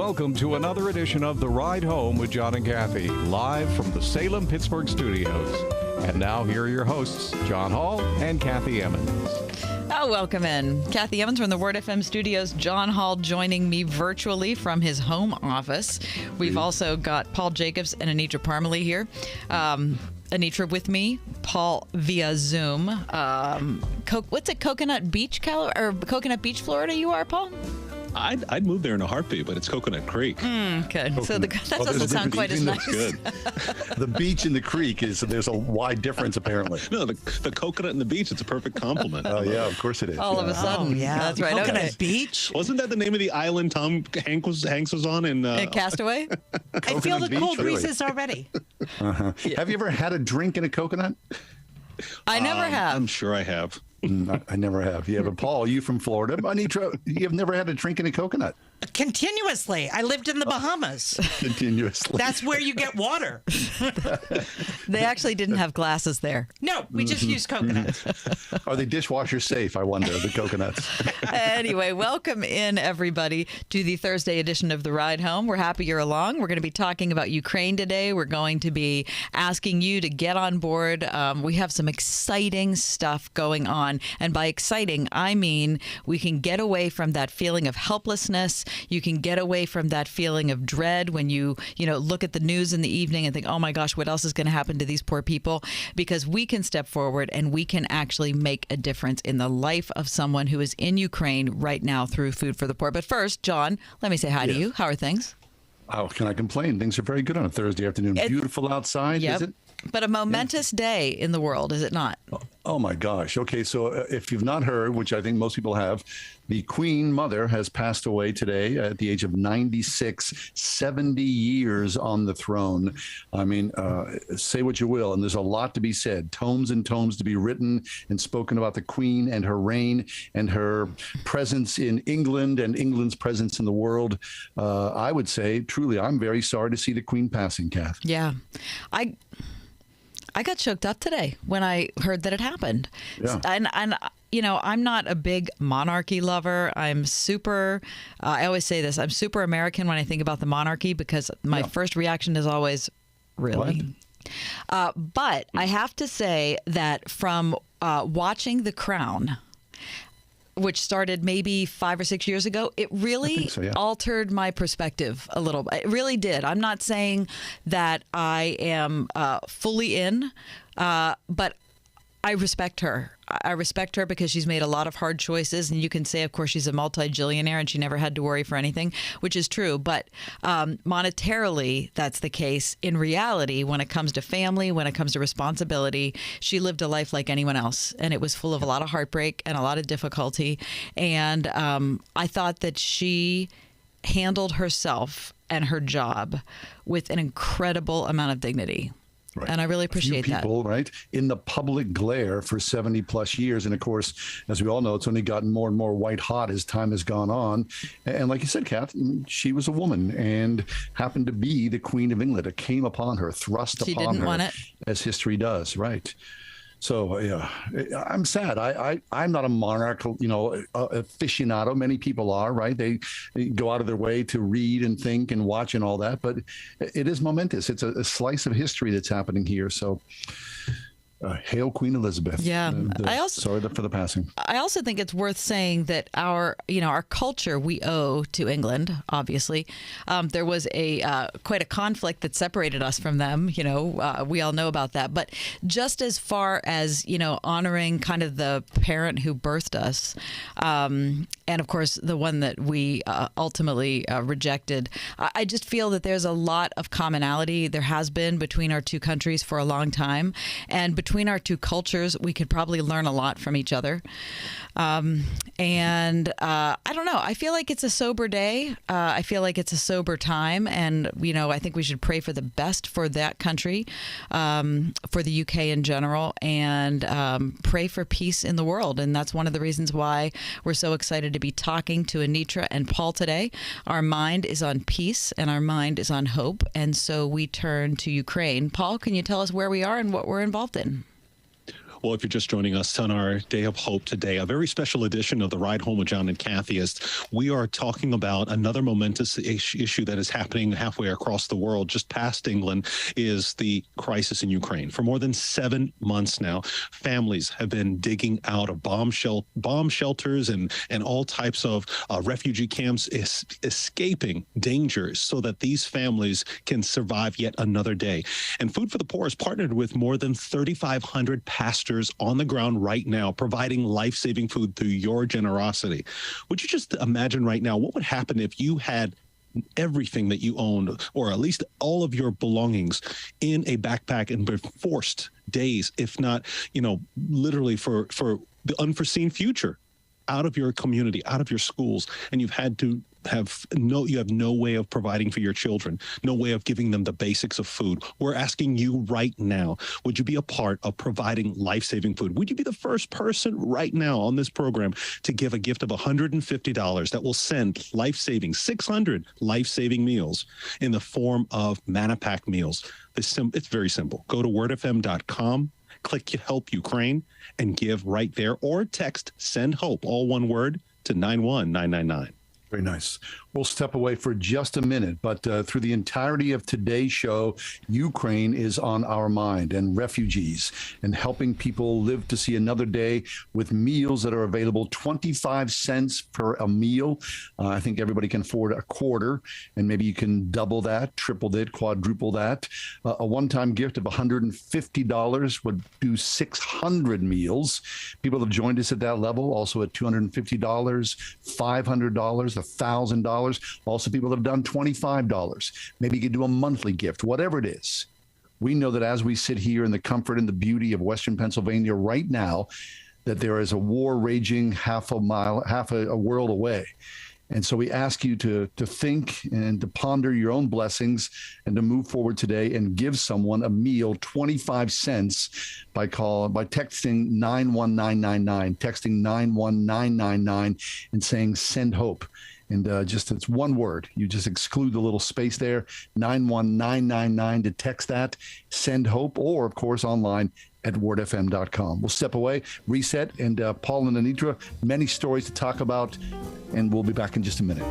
Welcome to another edition of The Ride Home with John and Kathy, live from the Salem-Pittsburgh studios. And now here are your hosts, John Hall and Kathy Emmons. Oh, welcome in. Kathy Emmons from the Word FM studios. John Hall joining me virtually from his home office. We've also got Paul Jacobs and Anitra Parmalee here. Anitra with me, Paul via Zoom. What's it, Coconut Beach, Coconut Beach, Florida you are, Paul? I'd move there in a heartbeat, but it's Coconut Creek. Good. So that doesn't sound quite as nice. Good. The beach and the creek there's a wide difference apparently. No, the coconut and the beach, it's a perfect compliment. Oh yeah, of course it is. All of a sudden. Yeah, That's right. Coconut Beach. Wasn't that the name of the island Tom Hanks was on in Castaway? I feel the Beach, cold really? breezes already. Have you ever had a drink in a coconut? I never have. I'm sure I have. I never have. Yeah, but Paul, you from Florida. Anitra, you've never had a drink in a coconut? Continuously. I lived in the Bahamas. Continuously. That's where you get water. They actually didn't have glasses there. No, we just use coconuts. Are they dishwasher safe, I wonder, the coconuts? Anyway, welcome in, everybody, to the Thursday edition of The Ride Home. We're happy you're along. We're going to be talking about Ukraine today. We're going to be asking you to get on board. We have some exciting stuff going on. And by exciting, I mean we can get away from that feeling of helplessness. You can get away from that feeling of dread when you look at the news in the evening and think, oh my gosh, what else is going to happen to these poor people? Because we can step forward and we can actually make a difference in the life of someone who is in Ukraine right now through Food for the Poor. But first, John, let me say hi to you. How are things? How can I complain? Things are very good on a Thursday afternoon. Beautiful outside, Yep. is it? But a momentous day in the world, is it not? Oh, my gosh. Okay, so if you've not heard, which I think most people have, the Queen Mother has passed away today at the age of 96, 70 years on the throne. I mean, say what you will, and there's a lot to be said. Tomes and tomes to be written and spoken about the Queen and her reign and her presence in England and England's presence in the world. I would say, truly, I'm very sorry to see the Queen passing, Kath. Yeah. I got choked up today when I heard that it happened. Yeah. And I'm not a big monarchy lover. I'm super, I always say this, I'm super American when I think about the monarchy because my first reaction is always, really? But I have to say that from watching The Crown, which started maybe 5 or 6 years ago, it really altered my perspective a little bit. It really did. I'm not saying that I am fully in, but I respect her. I respect her because she's made a lot of hard choices. And you can say, of course, she's a multi-gillionaire and she never had to worry for anything, which is true. But monetarily, that's the case. In reality, when it comes to family, when it comes to responsibility, she lived a life like anyone else. And it was full of a lot of heartbreak and a lot of difficulty. And I thought that she handled herself and her job with an incredible amount of dignity. Right. And I really appreciate that. People, right, in the public glare for 70 plus years. And of course, as we all know, it's only gotten more and more white hot as time has gone on. And like you said, Kath, she was a woman and happened to be the Queen of England. It came upon her, thrust She upon didn't her, want it. as history does, right? So, yeah, I'm sad. I'm not a monarch, aficionado. Many people are, right? They go out of their way to read and think and watch and all that. But it is momentous. It's a slice of history that's happening here. So, hail Queen Elizabeth. Yeah. Sorry for the passing. I also think it's worth saying that our culture we owe to England. Obviously, there was quite a conflict that separated us from them. We all know about that. But just as far as honoring kind of the parent who birthed us, and of course the one that we ultimately rejected, I just feel that there's a lot of commonality. There has been between our two countries for a long time, and between our two cultures, we could probably learn a lot from each other. And I don't know. I feel like it's a sober day. I feel like it's a sober time. And, I think we should pray for the best for that country, for the UK in general, and pray for peace in the world. And that's one of the reasons why we're so excited to be talking to Anitra and Paul today. Our mind is on peace and our mind is on hope. And so we turn to Ukraine. Paul, can you tell us where we are and what we're involved in? Well, if you're just joining us on our Day of Hope today, a very special edition of the Ride Home with John and Kathy, is we are talking about another momentous issue that is happening halfway across the world. Just past England is the crisis in Ukraine. For more than 7 months now, families have been digging out of bomb shelters and all types of refugee camps, escaping dangers so that these families can survive yet another day. And Food for the Poor has partnered with more than 3,500 pastors on the ground right now, providing life-saving food through your generosity. Would you just imagine right now what would happen if you had everything that you owned, or at least all of your belongings, in a backpack and been forced days, if not, literally for the unforeseen future, out of your community, out of your schools, and you have no way of providing for your children, no way of giving them the basics of food. We're asking you right now, would you be a part of providing life-saving food? Would you be the first person right now on this program to give a gift of $150 that will send life-saving, 600 life-saving meals in the form of ManaPack meals? It's very simple. Go to wordfm.com, click Help Ukraine, and give right there, or text Send Hope, all one word, to 91999. Very nice. We'll step away for just a minute, but through the entirety of today's show, Ukraine is on our mind, and refugees, and helping people live to see another day with meals that are available 25 cents per a meal. I think everybody can afford a quarter, and maybe you can double that, triple that, quadruple that. A one-time gift of $150 would do 600 meals. People have joined us at that level, also at $250, $500, $1,000. Also, people that have done $25. Maybe you could do a monthly gift, whatever it is. We know that as we sit here in the comfort and the beauty of Western Pennsylvania right now, that there is a war raging half a world away. And so we ask you to think and to ponder your own blessings and to move forward today and give someone a meal, 25 cents, by texting 91999, texting 91999 and saying Send Hope. And it's one word. You just exclude the little space there, 91999, to text that, Send Hope, or, of course, online at wordfm.com. We'll step away, reset, and Paul and Anitra, many stories to talk about, and we'll be back in just a minute.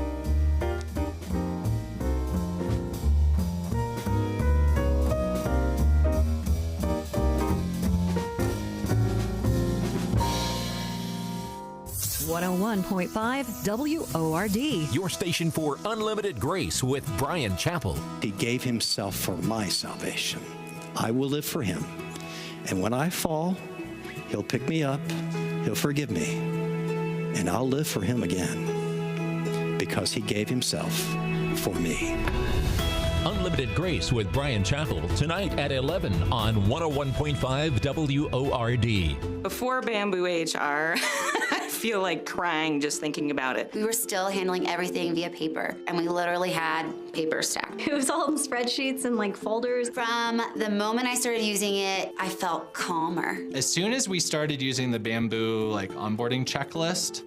.5 WORD. Your station for unlimited grace with Brian Chappell. He gave himself for my salvation. I will live for him. And when I fall, he'll pick me up, he'll forgive me, and I'll live for him again because he gave himself for me. Unlimited Grace with Brian Chappell, tonight at 11 on 101.5 WORD. Before Bamboo HR, I feel like crying just thinking about it. We were still handling everything via paper, and we literally had paper stacked. It was all in spreadsheets and like folders. From the moment I started using it, I felt calmer. As soon as we started using the Bamboo onboarding checklist,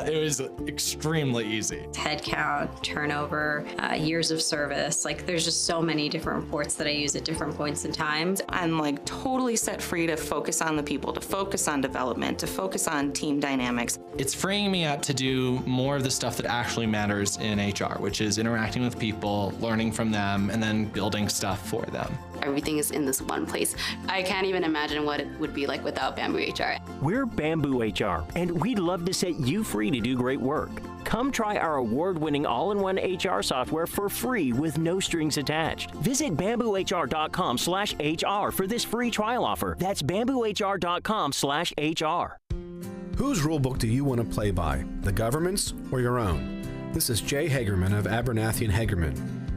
it was extremely easy. Head count, turnover, years of service. There's just so many different reports that I use at different points in time. I'm totally set free to focus on the people, to focus on development, to focus on team dynamics. It's freeing me up to do more of the stuff that actually matters in HR, which is interacting with people, learning from them, and then building stuff for them. Everything is in this one place. I can't even imagine what it would be like without Bamboo HR. We're Bamboo HR, and we'd love to set you free to do great work. Come try our award-winning all-in-one HR software for free with no strings attached. Visit bamboohr.com/HR for this free trial offer. That's bamboohr.com/HR. Whose rulebook do you want to play by, the government's or your own? This is Jay Hagerman of Abernathy & Hagerman.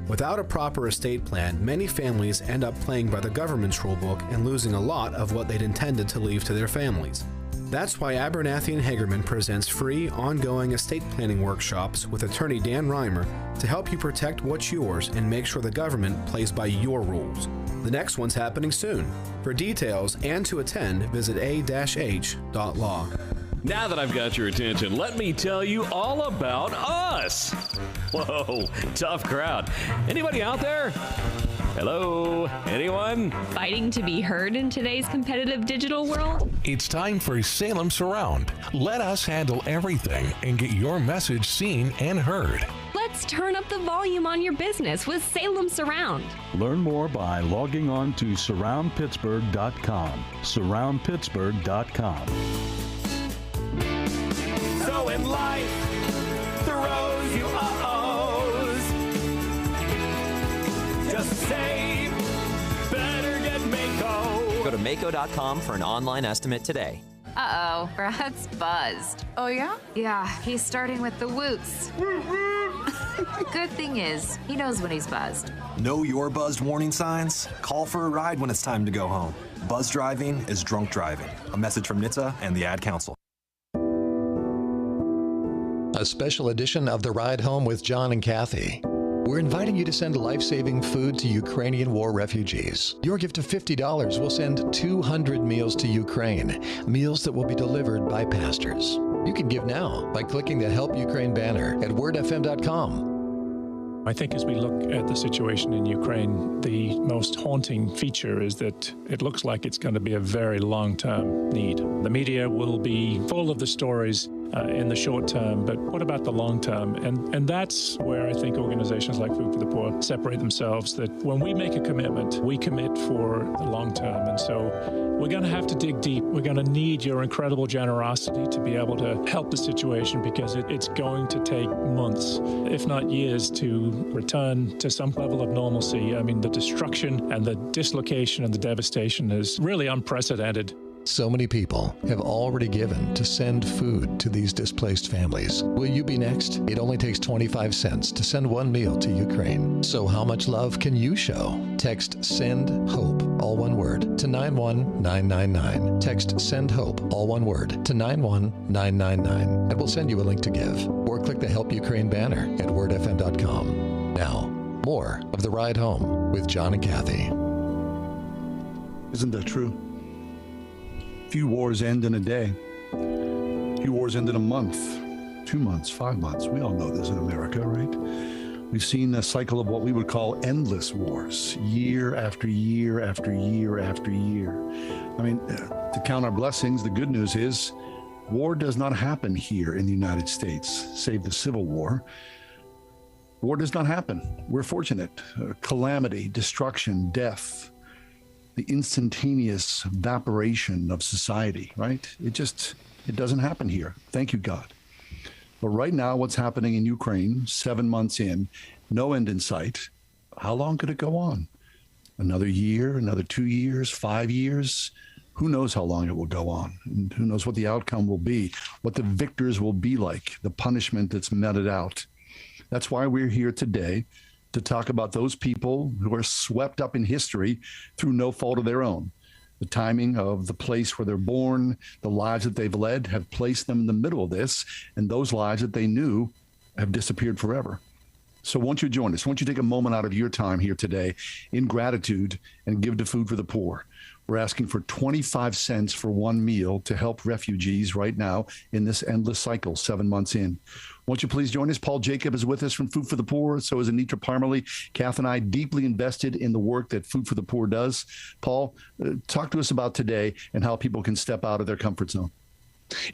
Without a proper estate plan, many families end up playing by the government's rulebook and losing a lot of what they'd intended to leave to their families. That's why Abernathy & Hagerman presents free, ongoing estate planning workshops with attorney Dan Reimer to help you protect what's yours and make sure the government plays by your rules. The next one's happening soon. For details and to attend, visit a-h.law. Now that I've got your attention, let me tell you all about us. Whoa, tough crowd. Anybody out there? Hello? Anyone? Fighting to be heard in today's competitive digital world? It's time for Salem Surround. Let us handle everything and get your message seen and heard. Let's turn up the volume on your business with Salem Surround. Learn more by logging on to surroundpittsburgh.com. Surroundpittsburgh.com. So in life throws you uh-ohs. Just save, better get Mako. Go to Mako.com for an online estimate today. Uh-oh, Brad's buzzed. Oh, yeah? Yeah, he's starting with the woots. Good thing is, he knows when he's buzzed. Know your buzzed warning signs? Call for a ride when it's time to go home. Buzz driving is drunk driving. A message from NHTSA and the Ad Council. A special edition of The Ride Home with John and Kathy. We're inviting you to send life-saving food to Ukrainian war refugees. Your gift of $50 will send 200 meals to Ukraine, meals that will be delivered by pastors. You can give now by clicking the Help Ukraine banner at wordfm.com. I think as we look at the situation in Ukraine, the most haunting feature is that it looks like it's going to be a very long-term need. The media will be full of the stories in the short term, but what about the long term? And that's where I think organizations like Food for the Poor separate themselves, that when we make a commitment, we commit for the long term. And so we're going to have to dig deep. We're going to need your incredible generosity to be able to help the situation, because it's going to take months, if not years, to return to some level of normalcy. I mean, the destruction and the dislocation and the devastation is really unprecedented. So many people have already given to send food to these displaced families. Will you be next? It only takes 25 cents to send one meal to Ukraine. So how much love can you show? Text SEND HOPE, all one word, to 91999. Text SEND HOPE, all one word, to 91999. And we'll send you a link to give. Or click the Help Ukraine banner at wordfm.com. Now, more of The Ride Home with John and Kathy. Isn't that true? Few wars end in a day. Few wars end in a month, 2 months, 5 months. We all know this in America, right? We've seen a cycle of what we would call endless wars, year after year after year after year. I mean, to count our blessings, the good news is war does not happen here in the United States, save the Civil War. War does not happen. We're fortunate. Calamity, destruction, death, the instantaneous evaporation of society, right? It doesn't happen here. Thank you, God. But right now, what's happening in Ukraine, 7 months in, no end in sight. How long could it go on? Another year, another 2 years, 5 years? Who knows how long it will go on? And who knows what the outcome will be, what the victors will be like, the punishment that's meted out. That's why we're here today, to talk about those people who are swept up in history through no fault of their own. The timing of the place where they're born, the lives that they've led have placed them in the middle of this, and those lives that they knew have disappeared forever. So won't you join us? Won't you take a moment out of your time here today in gratitude and give to Food for the Poor? We're asking for 25 cents for one meal to help refugees right now in this endless cycle, 7 months in. Won't you please join us? Paul Jacob is with us from Food for the Poor. So is Anitra Parmalee. Kath and I deeply invested in the work that Food for the Poor does. Paul, talk to us about today and how people can step out of their comfort zone.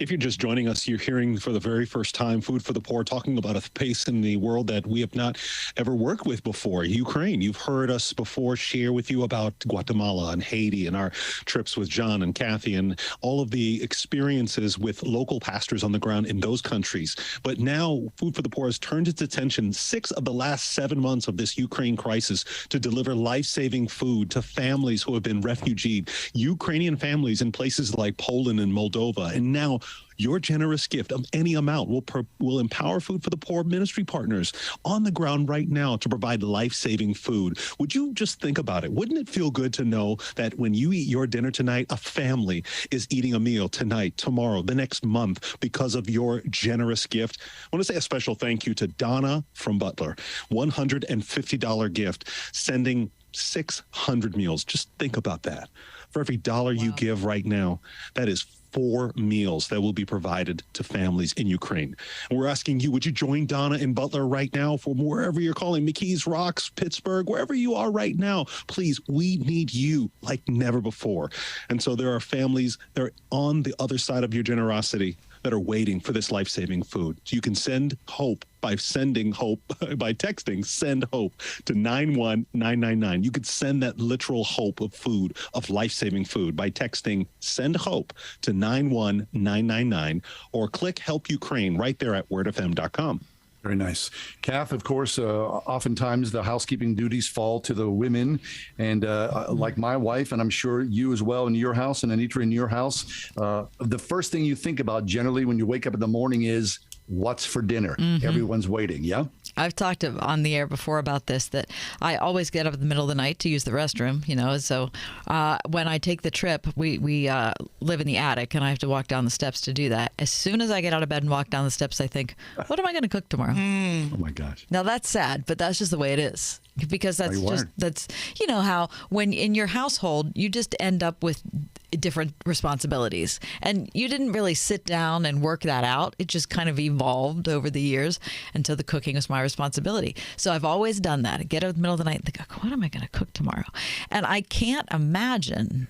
If you're just joining us, you're hearing for the very first time Food for the Poor talking about a place in the world that we have not ever worked with before, Ukraine. You've heard us before share with you about Guatemala and Haiti and our trips with John and Kathy and all of the experiences with local pastors on the ground in those countries. But now Food for the Poor has turned its attention 6 of the last 7 months of this Ukraine crisis to deliver life-saving food to families who have been refugeed, Ukrainian families in places like Poland and Moldova. And now your generous gift of any amount will empower Food for the Poor ministry partners on the ground right now to provide life-saving food. Would you just think about it? Wouldn't it feel good to know that when you eat your dinner tonight, a family is eating a meal tonight, tomorrow, the next month because of your generous gift? I want to say a special thank you to Donna from Butler, $150 gift, sending 600 meals. Just think about that. For every dollar you give right now, that is 4 meals that will be provided to families in Ukraine. And we're asking you, would you join Donna in Butler right now from wherever you're calling, McKees Rocks, Pittsburgh, wherever you are right now? Please, we need you like never before. And so there are families that are on the other side of your generosity that are waiting for this life-saving food. So you can send hope by texting send hope to 91999. You could send that literal hope of food, of life-saving food, by texting send hope to 91999 or click Help Ukraine right there at wordfm.com. Very nice. Kath, of course, oftentimes the housekeeping duties fall to the women. And like my wife, and I'm sure you as well in your house, and Anitra in your house, the first thing you think about generally when you wake up in the morning is what's for dinner. Everyone's waiting, yeah? I've talked on the air before about this, that I always get up in the middle of the night to use the restroom, so when I take the trip, we live in the attic and I have to walk down the steps to do that. As soon as I get out of bed and walk down the steps, I think, what am I going to cook tomorrow? Oh my gosh. Now that's sad, but that's just the way it is. Because that's how when in your household, you just end up with different responsibilities. And you didn't really sit down and work that out. It just kind of evolved over the years until the cooking was my responsibility. So I've always done that. I get up in the middle of the night and think, what am I going to cook tomorrow? And I can't imagine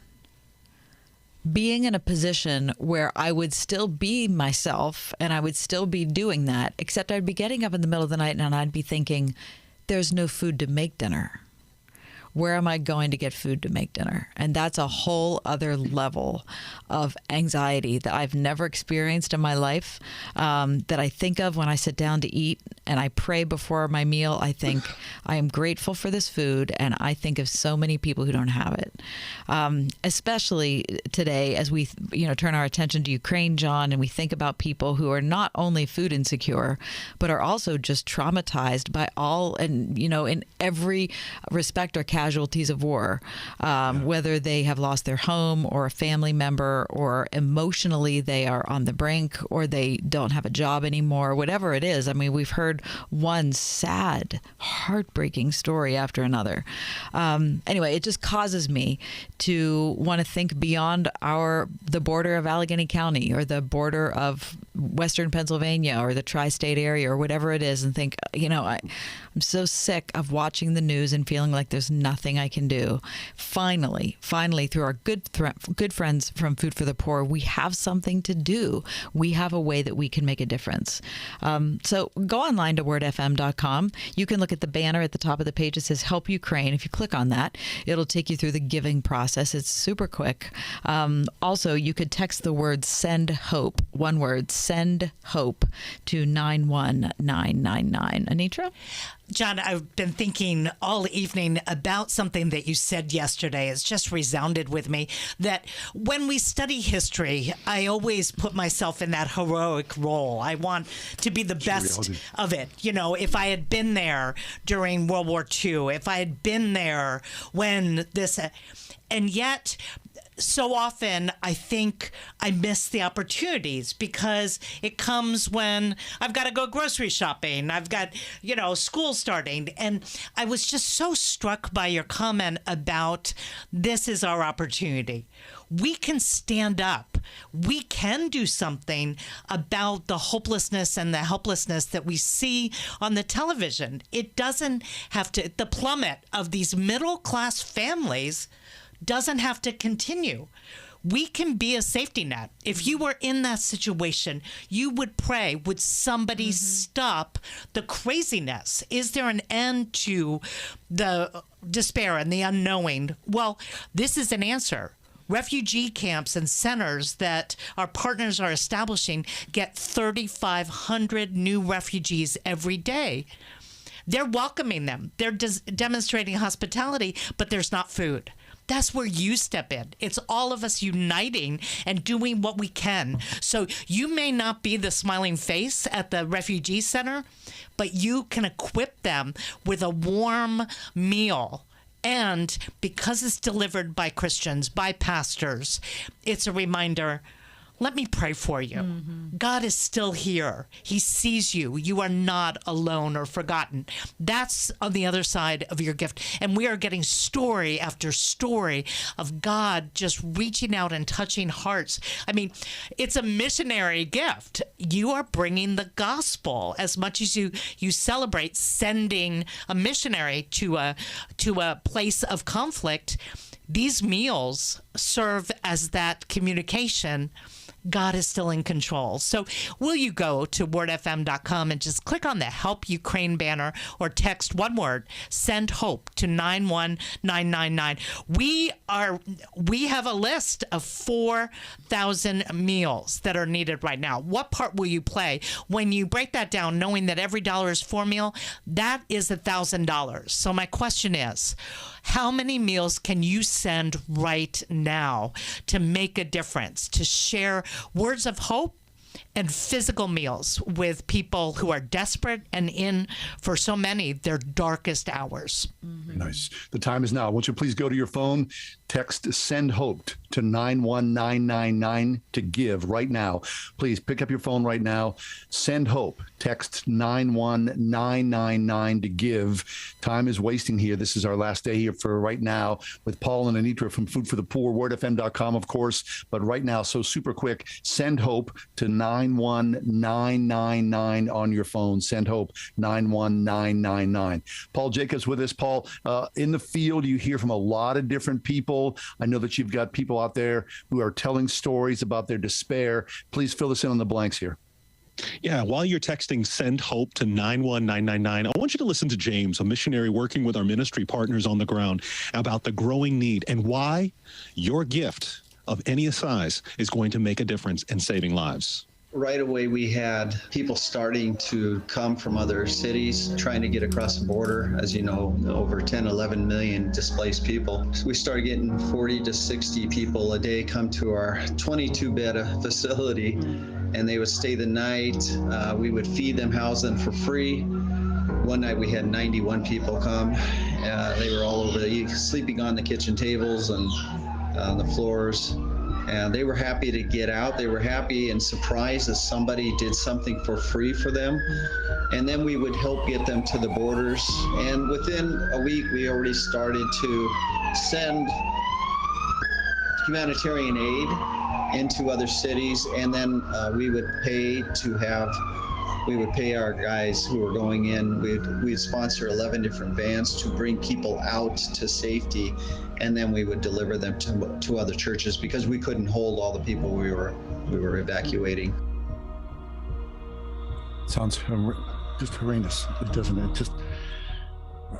being in a position where I would still be myself and I would still be doing that, except I'd be getting up in the middle of the night and I'd be thinking, there's no food to make dinner. Where am I going to get food to make dinner? And that's a whole other level of anxiety that I've never experienced in my life, that I think of when I sit down to eat and I pray before my meal. I think I am grateful for this food, and I think of so many people who don't have it, especially today as we turn our attention to Ukraine, John, and we think about people who are not only food insecure, but are also just traumatized by all, and in every respect are casualties of war, whether they have lost their home or a family member, or emotionally they are on the brink, or they don't have a job anymore, whatever it is. I mean, we've heard one sad, heartbreaking story after another. Anyway, it just causes me to want to think beyond the border of Allegheny County or the border of Western Pennsylvania or the tri-state area or whatever it is, and think, I'm so sick of watching the news and feeling like there's nothing I can do. Finally, through our good friends from Food for the Poor, we have something to do. We have a way that we can make a difference. So go online to wordfm.com. You can look at the banner at the top of the page. It says Help Ukraine. If you click on that, it'll take you through the giving process. It's super quick. Also, you could text the word send hope, one word, send hope, to 91999. Anitra? John, I've been thinking all evening about something that you said yesterday. It's just resounded with me that when we study history, I always put myself in that heroic role. I want to be the best of it. If I had been there during World War II, if I had been there when this, and yet so often I think I miss the opportunities because it comes when I've got to go grocery shopping. I've got, school starting. And I was just so struck by your comment about this is our opportunity. We can stand up. We can do something about the hopelessness and the helplessness that we see on the television. It doesn't have to, the plummet of these middle-class families doesn't have to continue. We can be a safety net. If you were in that situation, you would pray, would somebody stop the craziness? Is there an end to the despair and the unknowing? Well, this is an answer. Refugee camps and centers that our partners are establishing get 3,500 new refugees every day. They're welcoming them. They're demonstrating hospitality, but there's not food. That's where you step in. It's all of us uniting and doing what we can. So you may not be the smiling face at the refugee center, but you can equip them with a warm meal. And because it's delivered by Christians, by pastors, it's a reminder, let me pray for you. God is still here. He sees you. You are not alone or forgotten. That's on the other side of your gift. And we are getting story after story of God just reaching out and touching hearts. I mean, it's a missionary gift. You are bringing the gospel as much as you celebrate sending a missionary to a place of conflict. These meals serve as that communication. God is still in control. So will you go to wordfm.com and just click on the Help Ukraine banner or text one word, send hope to 91999. We have a list of 4,000 meals that are needed right now. What part will you play? When you break that down, knowing that every dollar is for a meal, that is $1,000. So my question is, how many meals can you send right now to make a difference, to share words of hope and physical meals with people who are desperate and in, for so many, their darkest hours? Nice. The time is now. Won't you please go to your phone, text Send Hope to 91999 to give right now. Please pick up your phone right now. Send Hope. Text 91999 to give. Time is wasting here. This is our last day here for right now with Paul and Anitra from Food for the Poor, wordfm.com, of course. But right now, so super quick, Send Hope to 91999 on your phone. Send Hope 91999. Paul Jacobs with us. Paul, in the field, you hear from a lot of different people. I know that you've got people out there who are telling stories about their despair. Please fill us in on the blanks here. Yeah, while you're texting Send Hope to 91999, I want you to listen to James, a missionary working with our ministry partners on the ground, about the growing need and why your gift of any size is going to make a difference in saving lives. Right away, we had people starting to come from other cities, trying to get across the border. As you know, over 10, 11 million displaced people. So we started getting 40 to 60 people a day come to our 22-bed facility, and they would stay the night. We would feed them, house them for free. One night we had 91 people come. They were all over, sleeping on the kitchen tables and on the floors. And they were happy to get out. They were happy and surprised that somebody did something for free for them. And then we would help get them to the borders. And within a week, we already started to send humanitarian aid into other cities. And then we would pay our guys who were going in. We'd sponsor 11 different vans to bring people out to safety, and then we would deliver them to other churches because we couldn't hold all the people we were evacuating. Sounds just horrendous, doesn't it? Just,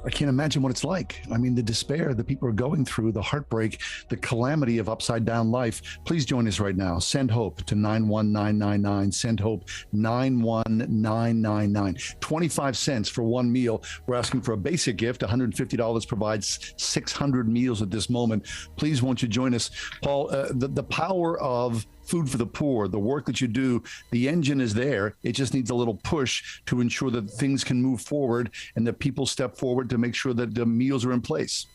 I can't imagine what it's like. I mean, the despair that people are going through, the heartbreak, the calamity of upside down life. Please join us right now. Send Hope to 91999. Send Hope 91999. 25 cents for one meal. We're asking for a basic gift. $150 provides 600 meals at this moment. Please, won't you join us? Paul, the power of Food for the Poor, the work that you do, the engine is there. It just needs a little push to ensure that things can move forward and that people step forward to make sure that the meals are in place.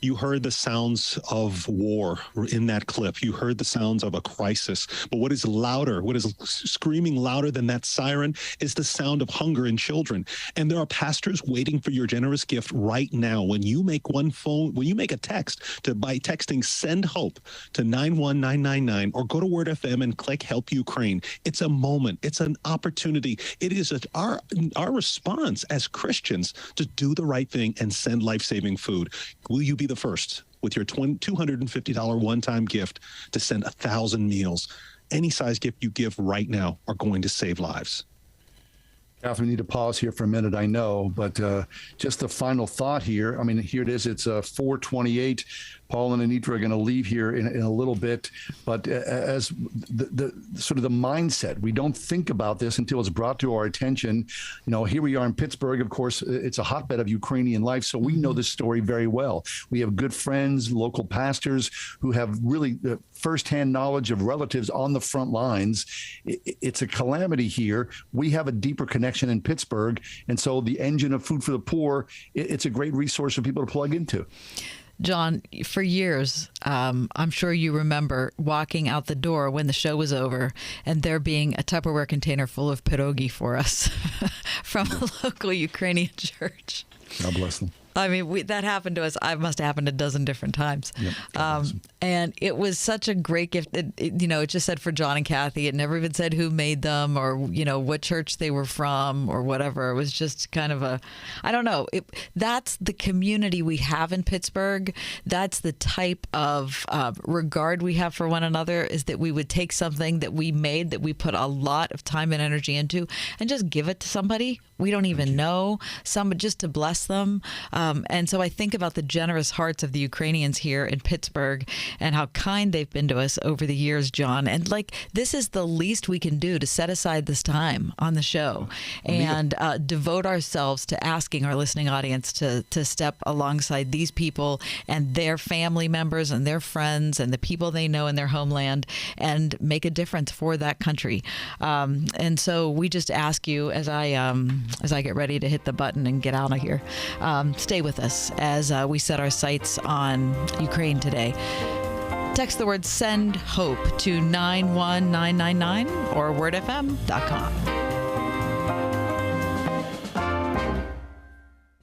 You heard the sounds of war in that clip. You heard the sounds of a crisis. But what is louder, what is screaming louder than that siren is the sound of hunger in children. And there are pastors waiting for your generous gift right now. When you make a text by texting Send Hope to 91999 or go to Word FM and click Help Ukraine, it's a moment. It's an opportunity. It is our response as Christians to do the right thing and send life-saving food. Will you be the first with your $250 one-time gift to send 1,000 meals? Any size gift you give right now are going to save lives. Catherine, we need to pause here for a minute, I know, but just the final thought here. I mean, here it is. It's 4:28. Paul and Anitra are going to leave here in a little bit, but as the sort of the mindset, we don't think about this until it's brought to our attention. You know, here we are in Pittsburgh. Of course, it's a hotbed of Ukrainian life, so we know this story very well. We have good friends, local pastors who have really firsthand knowledge of relatives on the front lines. It's a calamity here. We have a deeper connection in Pittsburgh, and so the engine of Food for the Poor, it's a great resource for people to plug into. John, for years, I'm sure you remember walking out the door when the show was over and there being a Tupperware container full of pierogi for us from a local Ukrainian church. God bless them. I mean, that happened to us. I must have happened a dozen different times. Yep, and it was such a great gift. It just said for John and Kathy. It never even said who made them or, what church they were from or whatever. It was just kind of I don't know. That's the community we have in Pittsburgh. That's the type of regard we have for one another, is that we would take something that we made, that we put a lot of time and energy into, and just give it to somebody we don't even know, just to bless them. And so I think about the generous hearts of the Ukrainians here in Pittsburgh and how kind they've been to us over the years, John. And this is the least we can do, to set aside this time on the show and devote ourselves to asking our listening audience to step alongside these people and their family members and their friends and the people they know in their homeland and make a difference for that country. And so we just ask you, as I get ready to hit the button and get out of here, stay with us as we set our sights on Ukraine today. Text the word SEND HOPE to 91999 or wordfm.com.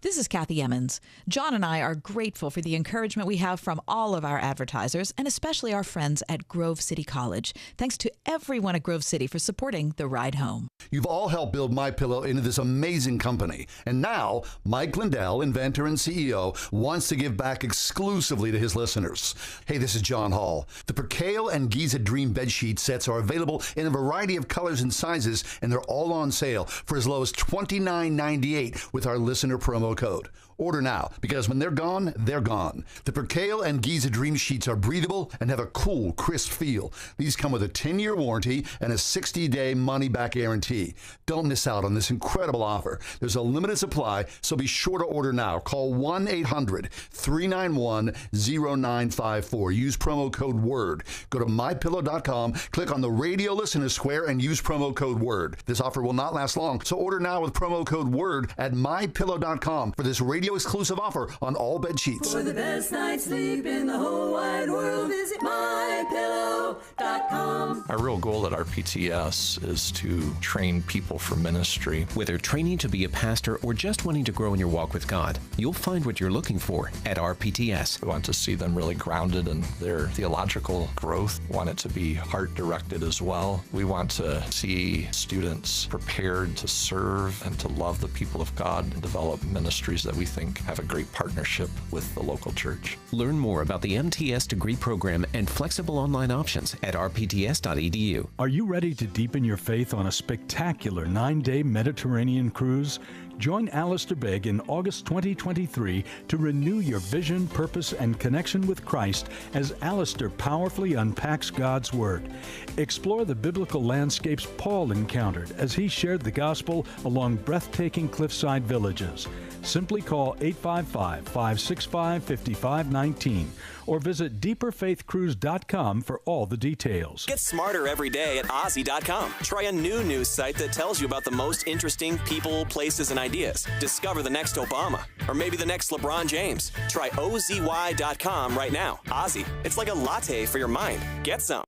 This is Kathy Emmons. John and I are grateful for the encouragement we have from all of our advertisers, and especially our friends at Grove City College. Thanks to everyone at Grove City for supporting The Ride Home. You've all helped build MyPillow into this amazing company. And now, Mike Lindell, inventor and CEO, wants to give back exclusively to his listeners. Hey, this is John Hall. The Percale and Giza Dream bedsheet sets are available in a variety of colors and sizes, and they're all on sale for as low as $29.98 with our listener promo code. Order now, because when they're gone, they're gone. The Percale and Giza Dream Sheets are breathable and have a cool, crisp feel. These come with a 10-year warranty and a 60-day money-back guarantee. Don't miss out on this incredible offer. There's a limited supply, so be sure to order now. Call 1-800-391-0954. Use promo code WORD. Go to MyPillow.com, click on the radio listener square, and use promo code WORD. This offer will not last long, so order now with promo code WORD at MyPillow.com for this radio exclusive offer on all bed sheets. For the best night's sleep in the whole wide world, visit MyPillow.com. Our real goal at RPTS is to train people for ministry. Whether training to be a pastor or just wanting to grow in your walk with God, you'll find what you're looking for at RPTS. We want to see them really grounded in their theological growth. We want it to be heart-directed as well. We want to see students prepared to serve and to love the people of God and develop ministries that we think have a great partnership with the local church. Learn more about the MTS degree program and flexible online options at rpts.edu. Are you ready to deepen your faith on a spectacular 9-day Mediterranean cruise? Join Alistair Begg in August 2023 to renew your vision, purpose, and connection with Christ as Alistair powerfully unpacks God's Word. Explore the biblical landscapes Paul encountered as he shared the gospel along breathtaking cliffside villages. Simply call 855-565-5519 or visit deeperfaithcruise.com for all the details. Get smarter every day at Ozzy.com. Try a new news site that tells you about the most interesting people, places, and ideas. Discover the next Obama or maybe the next LeBron James. Try OZY.com right now. Ozzy, it's like a latte for your mind. Get some.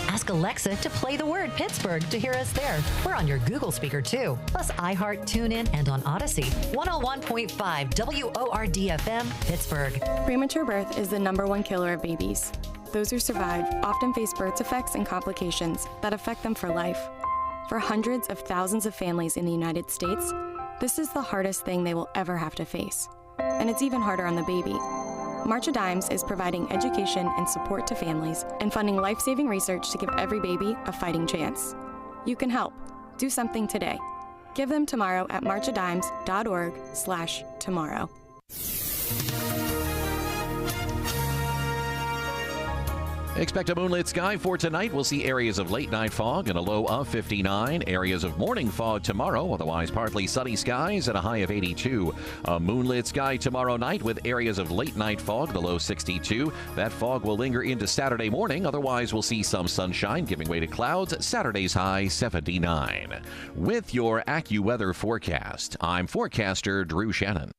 Ask Alexa to play the word Pittsburgh to hear us there. We're on your Google speaker too, plus iHeart, TuneIn, and on Odyssey. 101.5 WORD-FM, Pittsburgh. Premature birth is the #1 killer of babies. Those who survive often face birth defects and complications that affect them for life. For hundreds of thousands of families in the United States, this is the hardest thing they will ever have to face. And it's even harder on the baby. March of Dimes is providing education and support to families and funding life-saving research to give every baby a fighting chance. You can help. Do something today. Give them tomorrow at marchofdimes.org/tomorrow. Expect a moonlit sky for tonight. We'll see areas of late night fog and a low of 59. Areas of morning fog tomorrow, otherwise partly sunny skies and a high of 82. A moonlit sky tomorrow night with areas of late night fog, the low 62. That fog will linger into Saturday morning. Otherwise, we'll see some sunshine giving way to clouds. Saturday's high 79. With your AccuWeather forecast, I'm forecaster Drew Shannon.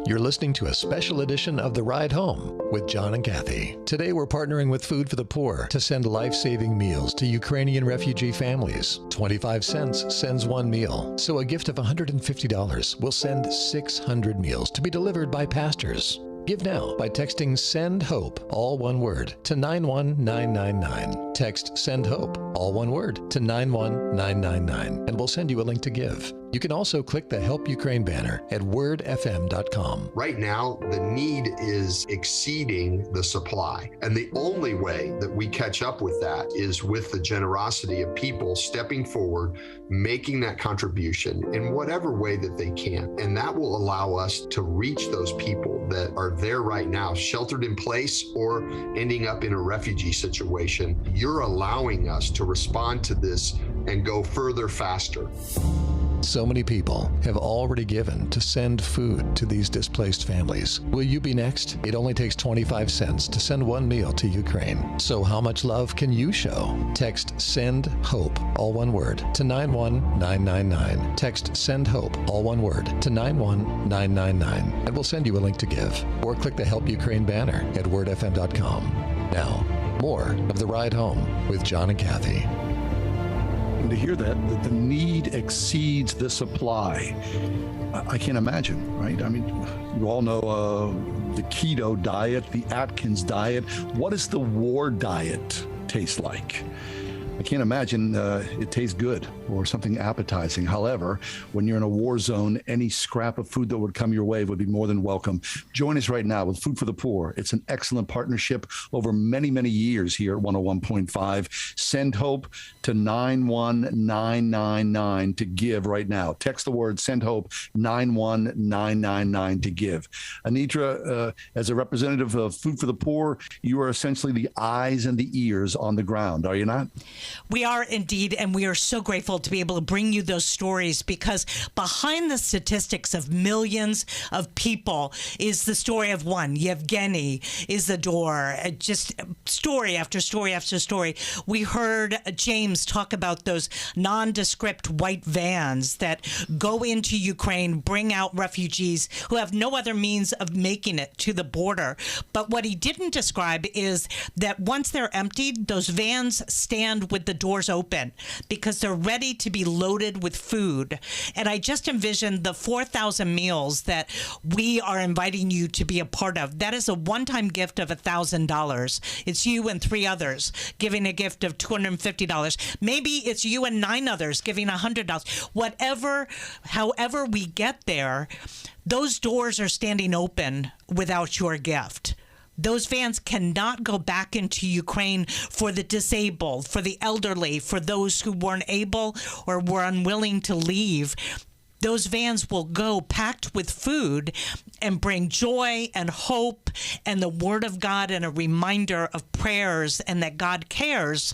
You're listening to a special edition of The Ride Home with John and Kathy. Today we're partnering with Food for the Poor to send life-saving meals to Ukrainian refugee families. 25 cents sends one meal, so a gift of $150 will send 600 meals to be delivered by pastors. Give now by texting SEND HOPE, all one word, to 91999. Text SEND HOPE, all one word, to 91999, and we'll send you a link to give. You can also click the Help Ukraine banner at wordfm.com. Right now, the need is exceeding the supply. And the only way that we catch up with that is with the generosity of people stepping forward, making that contribution in whatever way that they can. And that will allow us to reach those people that are there right now, sheltered in place or ending up in a refugee situation. You're allowing us to respond to this and go further faster. So many people have already given to send food to these displaced families. Will you be next? It only takes 25 cents to send one meal to Ukraine. So how much love can you show? Text SEND HOPE, all one word, to 91999. Text SEND HOPE, all one word, to 91999, and we'll send you a link to give. Or click the Help Ukraine banner at wordfm.com. Now, more of The Ride Home with John and Kathy. And to hear that the need exceeds the supply, I can't imagine, right? I mean, you all know the keto diet, the Atkins diet. What does the war diet taste like? I can't imagine it tastes good or something appetizing. However, when you're in a war zone, any scrap of food that would come your way would be more than welcome. Join us right now with Food for the Poor. It's an excellent partnership over many, many years here at 101.5. Send HOPE to 91999 to give right now. Text the word Send HOPE 91999 to give. Anitra, as a representative of Food for the Poor, you are essentially the eyes and the ears on the ground, are you not? We are indeed, and we are so grateful to be able to bring you those stories, because behind the statistics of millions of people is the story of one. Yevgeny Isidore, just story after story after story. We heard James talk about those nondescript white vans that go into Ukraine, bring out refugees who have no other means of making it to the border. But what he didn't describe is that once they're emptied, those vans stand with the doors open because they're ready to be loaded with food. And I just envisioned the 4,000 meals that we are inviting you to be a part of. That is a one-time gift of $1,000. It's you and 3 others giving a gift of $250. Maybe it's you and 9 others giving $100. Whatever, however we get there, those doors are standing open without your gift. Those vans cannot go back into Ukraine for the disabled, for the elderly, for those who weren't able or were unwilling to leave. Those vans will go packed with food and bring joy and hope and the Word of God and a reminder of prayers and that God cares,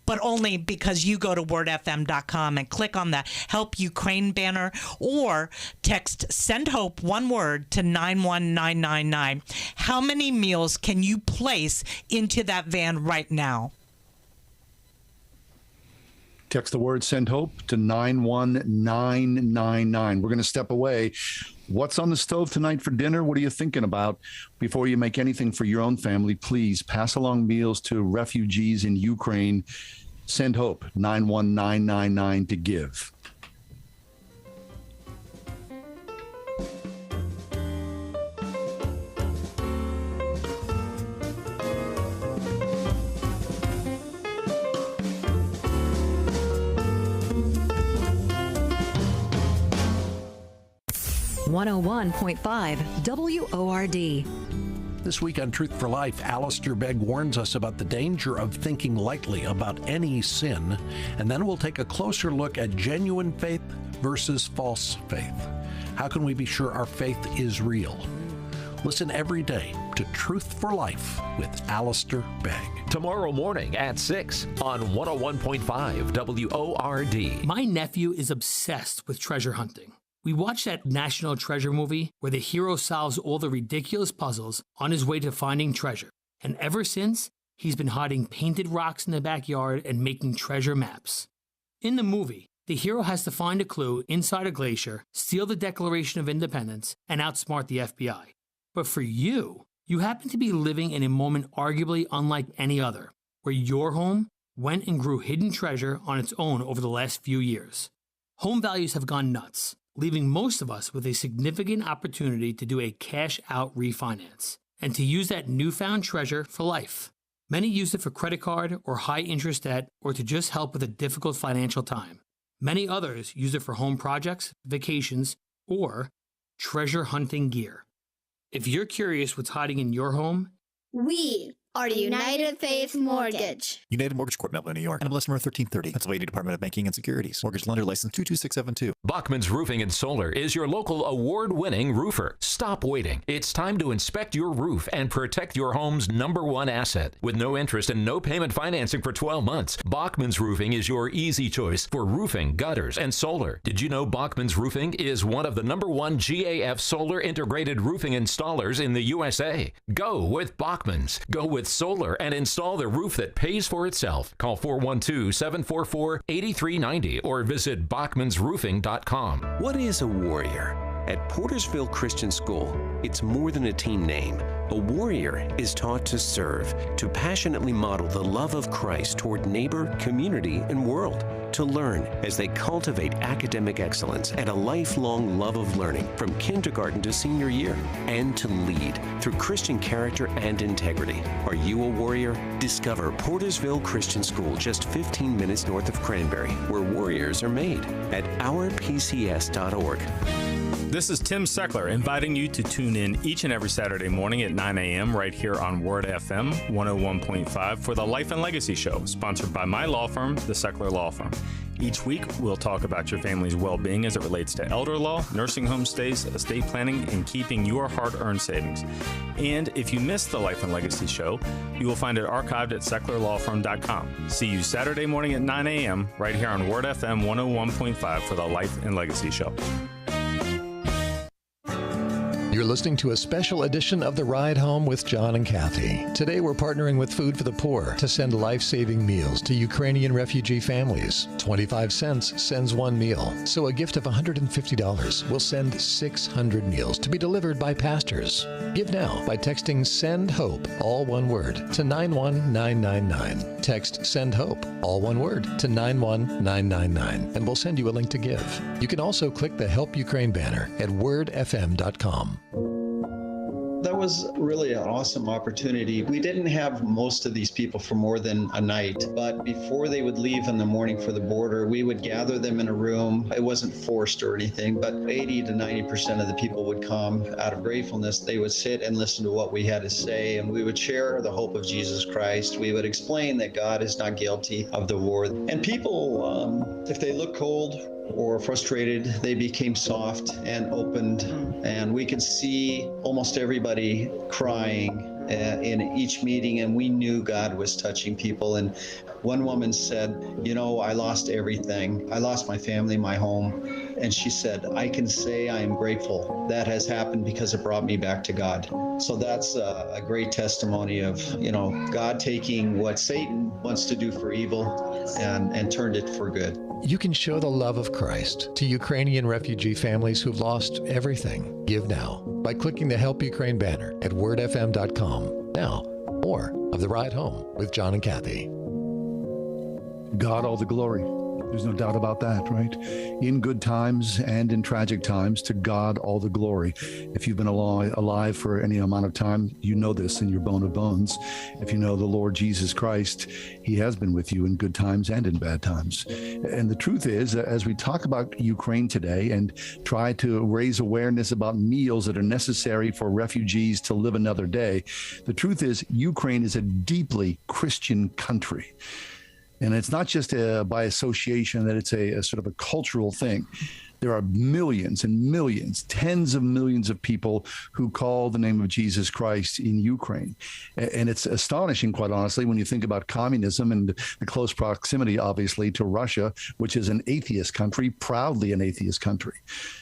but only because you go to wordfm.com and click on the Help Ukraine banner or text Send HOPE, one word, to 91999. How many meals can you place into that van right now? Text the word Send HOPE to 91999. We're going to step away. What's on the stove tonight for dinner? What are you thinking about? Before you make anything for your own family, please pass along meals to refugees in Ukraine. Send HOPE 91999 to give. .5 WORD. This week on Truth for Life, Alistair Begg warns us about the danger of thinking lightly about any sin, and then we'll take a closer look at genuine faith versus false faith. How can we be sure our faith is real? Listen every day to Truth for Life with Alistair Begg. Tomorrow morning at 6 on 101.5 WORD. My nephew is obsessed with treasure hunting. We watched that National Treasure movie where the hero solves all the ridiculous puzzles on his way to finding treasure. And ever since, he's been hiding painted rocks in the backyard and making treasure maps. In the movie, The hero has to find a clue inside a glacier, steal the Declaration of Independence, and outsmart the FBI. But for you happen to be living in a moment arguably unlike any other, where your home went and grew hidden treasure on its own over the last few years. Home values have gone nuts, leaving most of us with a significant opportunity to do a cash-out refinance and to use that newfound treasure for life. Many use it for credit card or high-interest debt or to just help with a difficult financial time. Many others use it for home projects, vacations, or treasure hunting gear. If you're curious what's hiding in your home, we are United Faith Mortgage. United Mortgage Corp, Melville, New York. NMLS number 1330. Pennsylvania Department of Banking and Securities. Mortgage lender license 22672. Bachman's Roofing and Solar is your local award-winning roofer. Stop waiting. It's time to inspect your roof and protect your home's #1 asset. With no interest and no payment financing for 12 months, Bachman's Roofing is your easy choice for roofing, gutters, and solar. Did you know Bachman's Roofing is one of the #1 GAF solar integrated roofing installers in the USA? Go with Bachman's. Go with solar and install the roof that pays for itself. Call 412-744-8390 or visit bachmansroofing.com. What is a warrior? At Portersville Christian School, it's more than a team name. A warrior is taught to serve, to passionately model the love of Christ toward neighbor, community, and world, to learn as they cultivate academic excellence and a lifelong love of learning from kindergarten to senior year, and to lead through Christian character and integrity. Are you a warrior? Discover Portersville Christian School just 15 minutes north of Cranberry, where warriors are made, at ourpcs.org. This is Tim Seckler inviting you to tune in each and every Saturday morning at 9 a.m. right here on Word FM 101.5 for the Life and Legacy Show, sponsored by my law firm, the Seckler Law Firm. Each week, we'll talk about your family's well-being as it relates to elder law, nursing home stays, estate planning, and keeping your hard-earned savings. And if you missed the Life and Legacy Show, you will find it archived at secklerlawfirm.com. See you Saturday morning at 9 a.m. right here on Word FM 101.5 for the Life and Legacy Show. You're listening to a special edition of The Ride Home with John and Kathy. Today we're partnering with Food for the Poor to send life-saving meals to Ukrainian refugee families. 25 cents sends one meal, so a gift of $150 will send 600 meals to be delivered by pastors. Give now by texting SEND HOPE, all one word, to 91999. Text SEND HOPE, all one word, to 91999, and we'll send you a link to give. You can also click the Help Ukraine banner at wordfm.com. That was really an awesome opportunity. We didn't have most of these people for more than a night, but before they would leave in the morning for the border, we would gather them in a room. It wasn't forced or anything, but 80 to 90% of the people would come out of gratefulness. They would sit and listen to what we had to say, and we would share the hope of Jesus Christ. We would explain that God is not guilty of the war. And people, if they look cold or frustrated, they became soft and opened, and we could see almost everybody crying in each meeting, and we knew God was touching people. And one woman said, you know, I lost everything. I lost my family, my home. And she said, I can say I am grateful. That has happened because it brought me back to God. So that's a great testimony of, you know, God taking what Satan wants to do for evil and turned it for good. You can show the love of Christ to Ukrainian refugee families who've lost everything. Give now by clicking the Help Ukraine banner at wordfm.com. Now, more of The Ride Home with John and Kathy. God all the glory. There's no doubt about that, right? In good times and in tragic times, to God all the glory. If you've been alive for any amount of time, you know this in your bone of bones. If you know the Lord Jesus Christ, he has been with you in good times and in bad times. And the truth is, as we talk about Ukraine today and try to raise awareness about meals that are necessary for refugees to live another day, the truth is Ukraine is a deeply Christian country. And it's not just by association that it's a sort of a cultural thing. There are millions and millions, tens of millions of people who call the name of Jesus Christ in Ukraine. And it's astonishing, quite honestly, when you think about communism and the close proximity, obviously, to Russia, which is an atheist country, proudly an atheist country.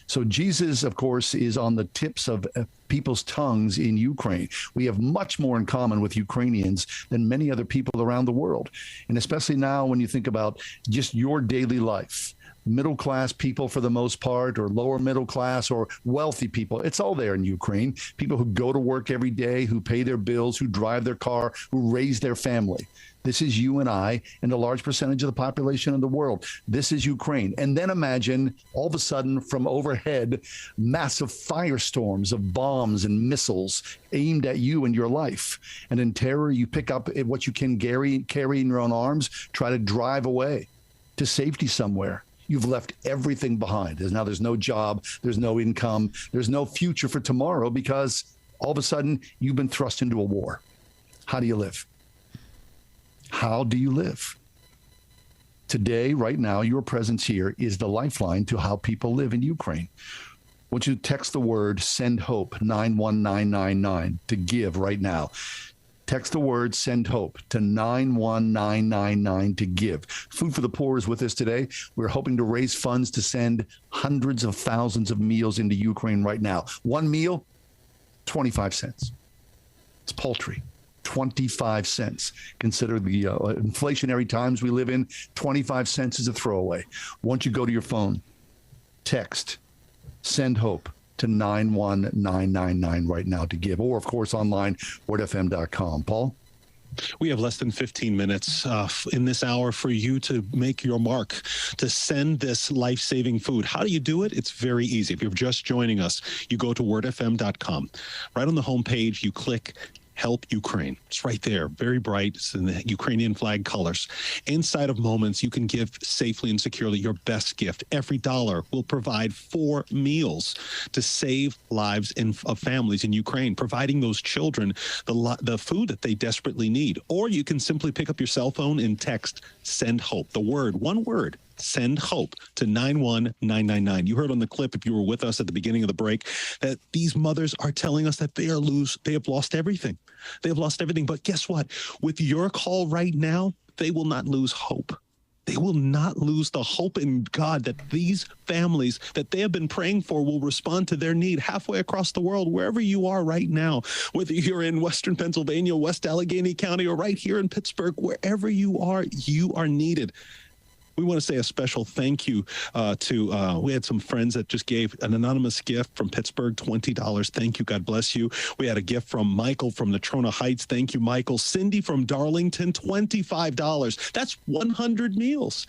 So Jesus, of course, is on the tips of people's tongues in Ukraine. We have much more in common with Ukrainians than many other people around the world. And especially now when you think about just your daily life. middle class people for the most part, or lower middle class, or wealthy people. It's all there in Ukraine. People who go to work every day, who pay their bills, who drive their car, who raise their family. This is you and I and a large percentage of the population of the world. This is Ukraine. And then imagine all of a sudden from overhead, massive firestorms of bombs and missiles aimed at you and your life. And in terror, you pick up what you can carry in your own arms, try to drive away to safety somewhere. You've left everything behind. There's no job, there's no income, there's no future for tomorrow because all of a sudden you've been thrust into a war. How do you live? How do you live? Today, right now, your presence here is the lifeline to how people live in Ukraine. I want you to text the word "Send Hope" 91999 to give right now. Text the word "Send Hope" to 91999 to give. Food for the Poor is with us today. We're hoping to raise funds to send hundreds of thousands of meals into Ukraine right now. One meal, 25 cents. It's paltry. 25 cents. Consider the inflationary times we live in. 25 cents is a throwaway. Once you go to your phone, text "Send Hope" to 91999 right now to give, or of course online, wordfm.com. Paul? We have less than 15 minutes in this hour for you to make your mark, to send this life-saving food. How do you do it? It's very easy. If you're just joining us, you go to wordfm.com. Right on the homepage, you click Help Ukraine. It's right there, very bright. It's in the Ukrainian flag colors. Inside of moments, you can give safely and securely your best gift. Every dollar will provide 4 meals to save lives of families in Ukraine, providing those children the food that they desperately need. Or you can simply pick up your cell phone and text "Send Hope." The word, one word, "Send Hope" to 91999. You heard on the clip, if you were with us at the beginning of the break, that these mothers are telling us that they have lost everything. They have lost everything. But guess what? With your call right now, they will not lose hope. They will not lose the hope in God that these families that they have been praying for will respond to their need halfway across the world, wherever you are right now, whether you're in Western Pennsylvania, West Allegheny County, or right here in Pittsburgh, wherever you are needed. We want to say a special thank you to, we had some friends that just gave an anonymous gift from Pittsburgh, $20. Thank you. God bless you. We had a gift from Michael from Natrona Heights. Thank you, Michael. Cindy from Darlington, $25. That's 100 meals.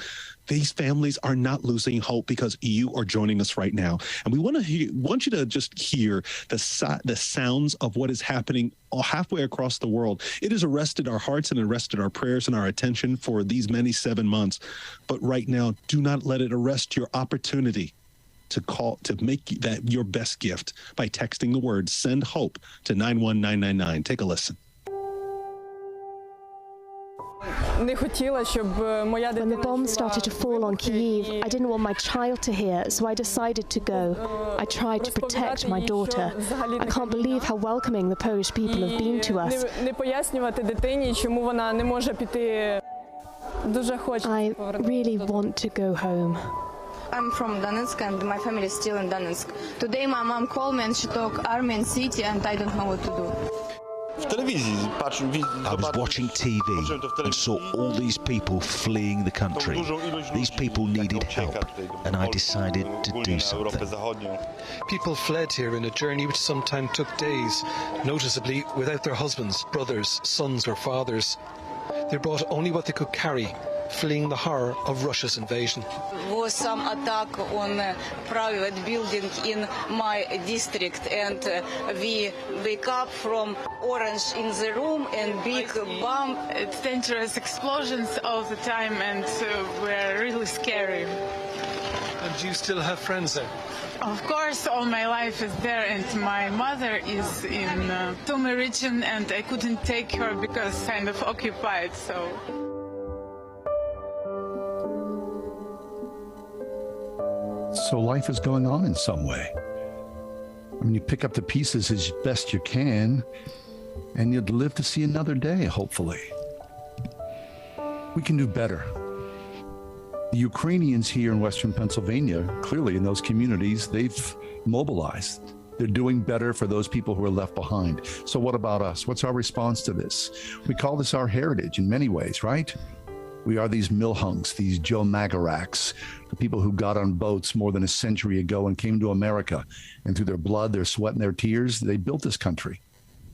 These families are not losing hope because you are joining us right now. And we want you to just hear the sounds of what is happening halfway across the world. It has arrested our hearts and arrested our prayers and our attention for these many 7 months. But right now, do not let it arrest your opportunity to make that your best gift by texting the word "Send Hope" to 91999. Take a listen. When the bombs started to fall on Kyiv, I didn't want my child to hear, so I decided to go. I tried to protect my daughter. I can't believe how welcoming the Polish people have been to us. I really want to go home. I'm from Donetsk and my family is still in Donetsk. Today my mom called me and she talked army and city and I don't know what to do. I was watching TV and saw all these people fleeing the country. These people needed help, and I decided to do something. People fled here in a journey which sometimes took days, noticeably without their husbands, brothers, sons or fathers. They brought only what they could carry, fleeing the horror of Russia's invasion. Was some attack on a private building in my district and we wake up from orange in the room and big bomb. It's dangerous explosions all the time and we're really scary. And do you still have friends there? Of course, all my life is there, and my mother is in Sumy region, and I couldn't take her because kind of occupied. So life is going on in some way. I mean, you pick up the pieces as best you can, and you'd live to see another day, hopefully. We can do better. The Ukrainians here in Western Pennsylvania, clearly in those communities, they've mobilized. They're doing better for those people who are left behind. So what about us? What's our response to this? We call this our heritage in many ways, right? We are these millhunks, these Joe Magaraks, the people who got on boats more than a century ago and came to America. And through their blood, their sweat, and their tears, they built this country.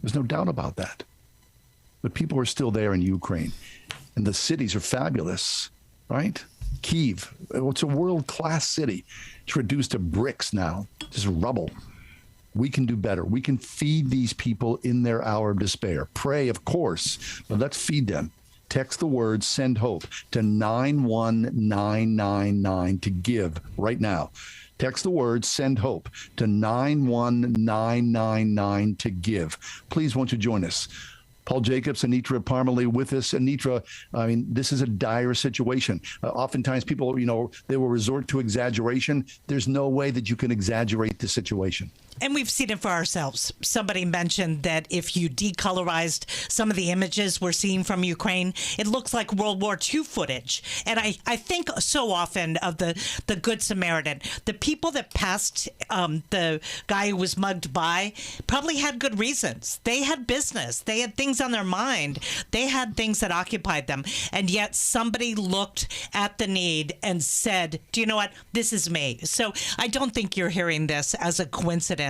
There's no doubt about that. But people are still there in Ukraine. And the cities are fabulous, right? Kyiv, it's a world-class city. It's reduced to bricks now, just rubble. We can do better. We can feed these people in their hour of despair. Pray, of course, but let's feed them. Text the word "Send Hope" to 91999 to give right now. Text the word "Send Hope" to 91999 to give. Please, won't you join us? Paul Jacobs, Anitra Parmalee with us. Anitra, I mean, this is a dire situation. Oftentimes people, they will resort to exaggeration. There's no way that you can exaggerate the situation. And we've seen it for ourselves. Somebody mentioned that if you decolorized some of the images we're seeing from Ukraine, it looks like World War II footage. And I think so often of the Good Samaritan. The people that passed the guy who was mugged by probably had good reasons. They had business. They had things on their mind. They had things that occupied them. And yet somebody looked at the need and said, do you know what? This is me. So I don't think you're hearing this as a coincidence.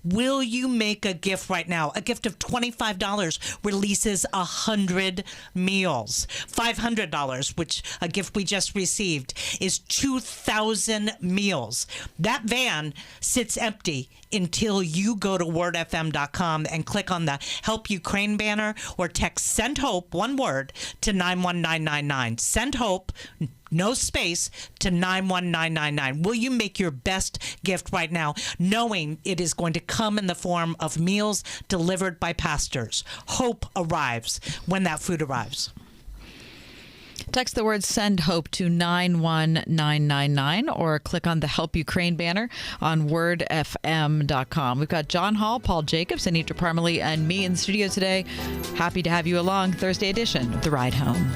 Will you make a gift right now? A gift of $25 releases 100 meals. $500, which a gift we just received, is 2,000 meals. That van sits empty until you go to wordfm.com and click on the Help Ukraine banner or text "Send Hope," one word, to 91999. Send Hope, no space, to 91999. Will you make your best gift right now, knowing it is going to come in the form of meals delivered by pastors? Hope arrives when that food arrives. Text the word "Send Hope" to 91999 or click on the Help Ukraine banner on wordfm.com. We've got John Hall, Paul Jacobs, Anitra Parmalee, and me in the studio today. Happy to have you along. Thursday edition of The Ride Home.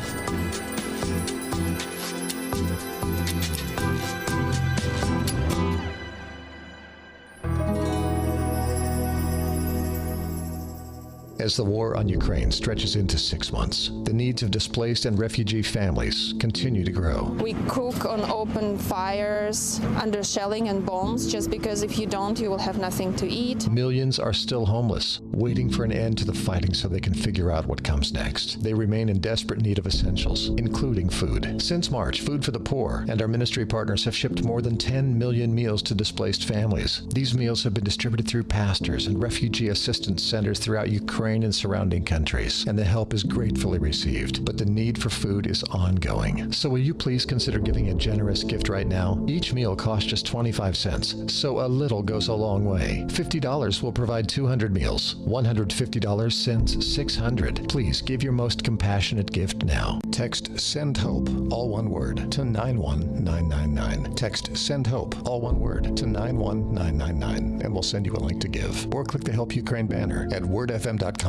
As the war on Ukraine stretches into 6 months, the needs of displaced and refugee families continue to grow. We cook on open fires under shelling and bombs just because if you don't, you will have nothing to eat. Millions are still homeless, waiting for an end to the fighting so they can figure out what comes next. They remain in desperate need of essentials, including food. Since March, Food for the Poor and our ministry partners have shipped more than 10 million meals to displaced families. These meals have been distributed through pastors and refugee assistance centers throughout Ukraine and surrounding countries, and the help is gratefully received, but the need for food is ongoing. So will you please consider giving a generous gift right now? Each meal costs just 25 cents, so a little goes a long way. $50 will provide 200 meals. $150 sends 600. Please give your most compassionate gift now. Text "Send Hope," all one word, to 91999. Text "Send Hope," all one word, to 91999, and we'll send you a link to give. Or click the Help Ukraine banner at wordfm.com.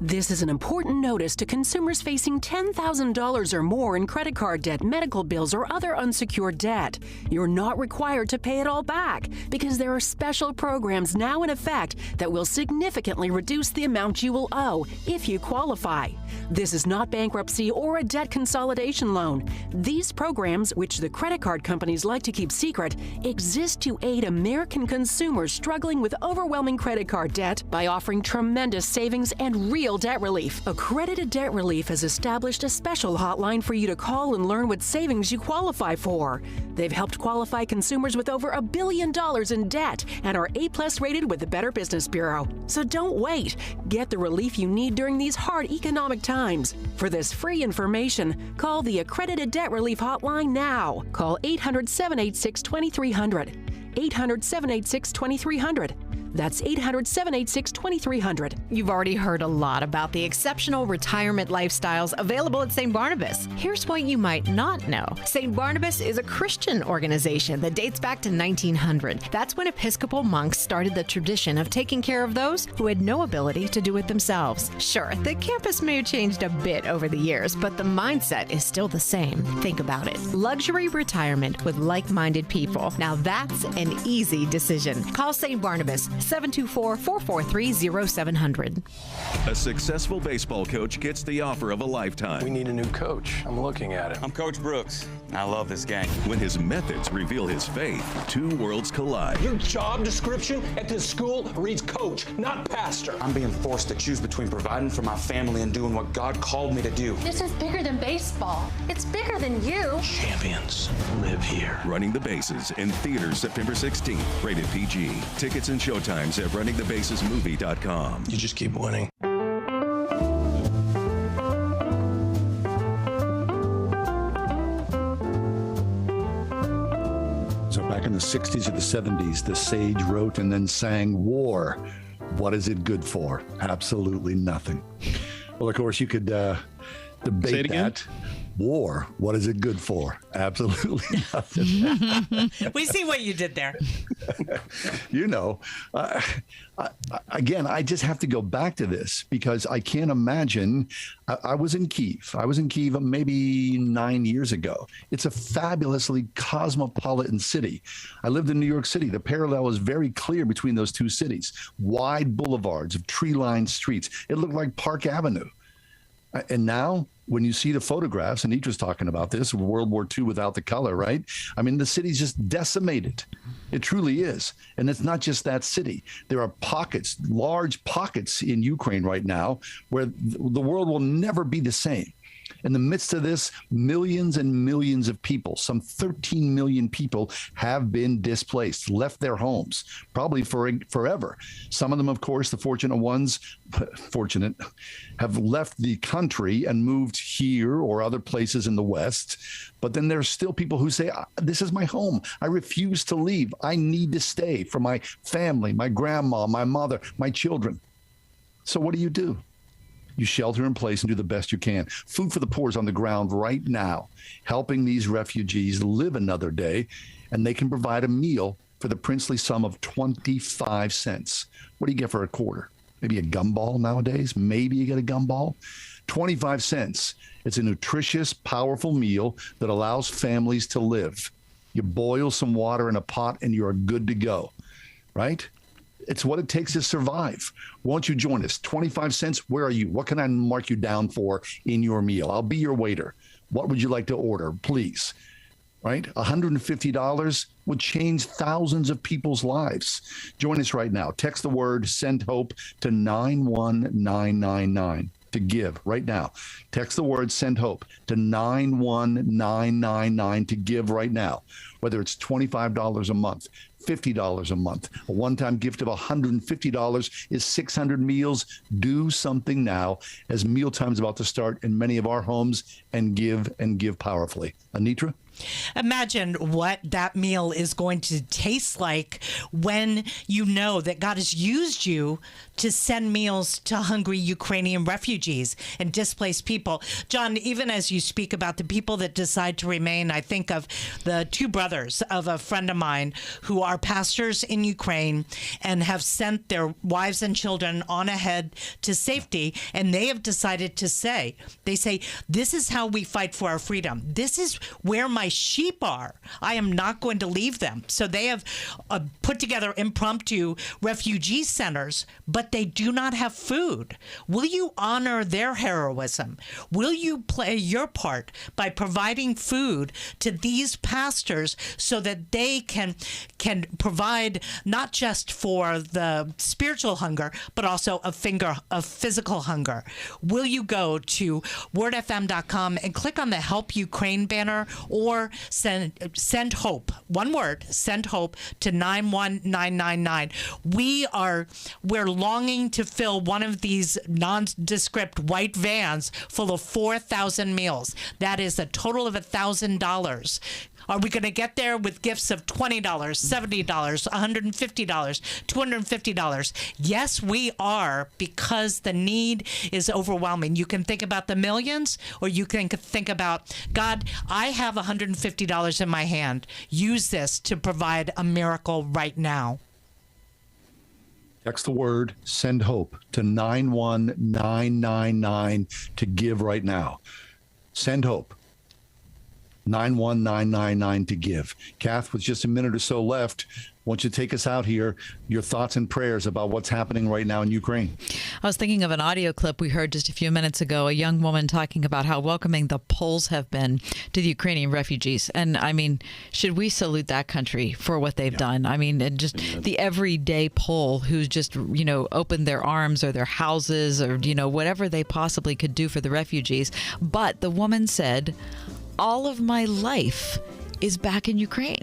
This is an important notice to consumers facing $10,000 or more in credit card debt, medical bills, or other unsecured debt. You're not required to pay it all back because there are special programs now in effect that will significantly reduce the amount you will owe if you qualify. This is not bankruptcy or a debt consolidation loan. These programs, which the credit card companies like to keep secret, exist to aid American consumers struggling with overwhelming credit card debt by offering tremendous savings and real debt relief. Accredited Debt Relief has established a special hotline for you to call and learn what savings you qualify for. They've helped qualify consumers with over $1 billion in debt and are A+ rated with the Better Business Bureau. So don't wait. Get the relief you need during these hard economic times. For this free information, call the Accredited Debt Relief Hotline now. Call 800-786-2300. 800-786-2300. That's 800-786-2300. You've already heard a lot about the exceptional retirement lifestyles available at St. Barnabas. Here's what you might not know. St. Barnabas is a Christian organization that dates back to 1900. That's when Episcopal monks started the tradition of taking care of those who had no ability to do it themselves. Sure, the campus may have changed a bit over the years, but the mindset is still the same. Think about it. Luxury retirement with like-minded people. Now that's an easy decision. Call St. Barnabas 724-443-0700. A successful baseball coach gets the offer of a lifetime. We need a new coach. I'm looking at it. I'm Coach Brooks. I love this game. When his methods reveal his faith, two worlds collide. Your job description at this school reads coach, not pastor. I'm being forced to choose between providing for my family and doing what God called me to do. This is bigger than baseball. It's bigger than you. Champions live here. Running the Bases in theaters September 16th. Rated PG. Tickets and showtimes at runningthebasesmovie.com. You just keep winning. So back in the 60s or the 70s, the sage wrote and then sang, "War, what is it good for? Absolutely nothing." Well, of course, you could debate that. War, what is it good for? Absolutely nothing. We see what you did there. You know, again, I just have to go back to this because I can't imagine. I was in Kyiv. I was in Kyiv maybe 9 years ago. It's a fabulously cosmopolitan city. I lived in New York City. The parallel is very clear between those two cities. Wide boulevards of tree-lined streets. It looked like Park Avenue. And now, when you see the photographs, and Nitra's talking about this, World War II without the color, right? I mean, the city's just decimated. It truly is. And it's not just that city. There are pockets, large pockets in Ukraine right now where the world will never be the same. In the midst of this, millions and millions of people, some 13 million people, have been displaced, left their homes, probably forever. Some of them, of course, the fortunate ones, have left the country and moved here or other places in the West. But then there's still people who say, this is my home. I refuse to leave. I need to stay for my family, my grandma, my mother, my children. So what do? You shelter in place and do the best you can. Food for the Poor is on the ground right now, helping these refugees live another day, and they can provide a meal for the princely sum of 25 cents. What do you get for a quarter? Maybe a gumball nowadays? Maybe you get a gumball. 25 cents. It's a nutritious, powerful meal that allows families to live. You boil some water in a pot and you're good to go, right? It's what it takes to survive. Won't you join us? 25 cents. Where are you? What can I mark you down for in your meal? I'll be your waiter. What would you like to order? Please. Right? $150 would change thousands of people's lives. Join us right now. Text the word "Send Hope" to 91999 to give right now. Text the word "Send Hope" to 91999 to give right now. Whether it's $25 a month, $50 a month, a one-time gift of $150 is 600 meals. Do something now as mealtime is about to start in many of our homes, and give powerfully. Anitra? Imagine what that meal is going to taste like when you know that God has used you to send meals to hungry Ukrainian refugees and displaced people. John, even as you speak about the people that decide to remain, I think of the two brothers of a friend of mine who are pastors in Ukraine and have sent their wives and children on ahead to safety, and they have decided to say, this is how we fight for our freedom. This is where my sheep are. I am not going to leave them. So they have put together impromptu refugee centers, but they do not have food. Will you honor their heroism? Will you play your part by providing food to these pastors so that they can provide not just for the spiritual hunger, but also a physical hunger? Will you go to wordfm.com and click on the Help Ukraine banner, or send hope, one word, send hope to 91999. We're longing to fill one of these nondescript white vans full of 4,000 meals. That is a total of $1,000. Are we going to get there with gifts of $20, $70, $150, $250? Yes, we are, because the need is overwhelming. You can think about the millions, or you can think about, God, I have $150 in my hand. Use this to provide a miracle right now. Text the word "Send Hope" to 91999 to give right now. Send Hope. 91999 to give. Kath, with just a minute or so left, won't you take us out here, your thoughts and prayers about what's happening right now in Ukraine? I was thinking of an audio clip we heard just a few minutes ago, a young woman talking about how welcoming the Poles have been to the Ukrainian refugees. And I mean, should we salute that country for what they've done? I mean, and just the everyday Pole who's just, opened their arms or their houses or, whatever they possibly could do for the refugees. But the woman said, all of my life is back in Ukraine.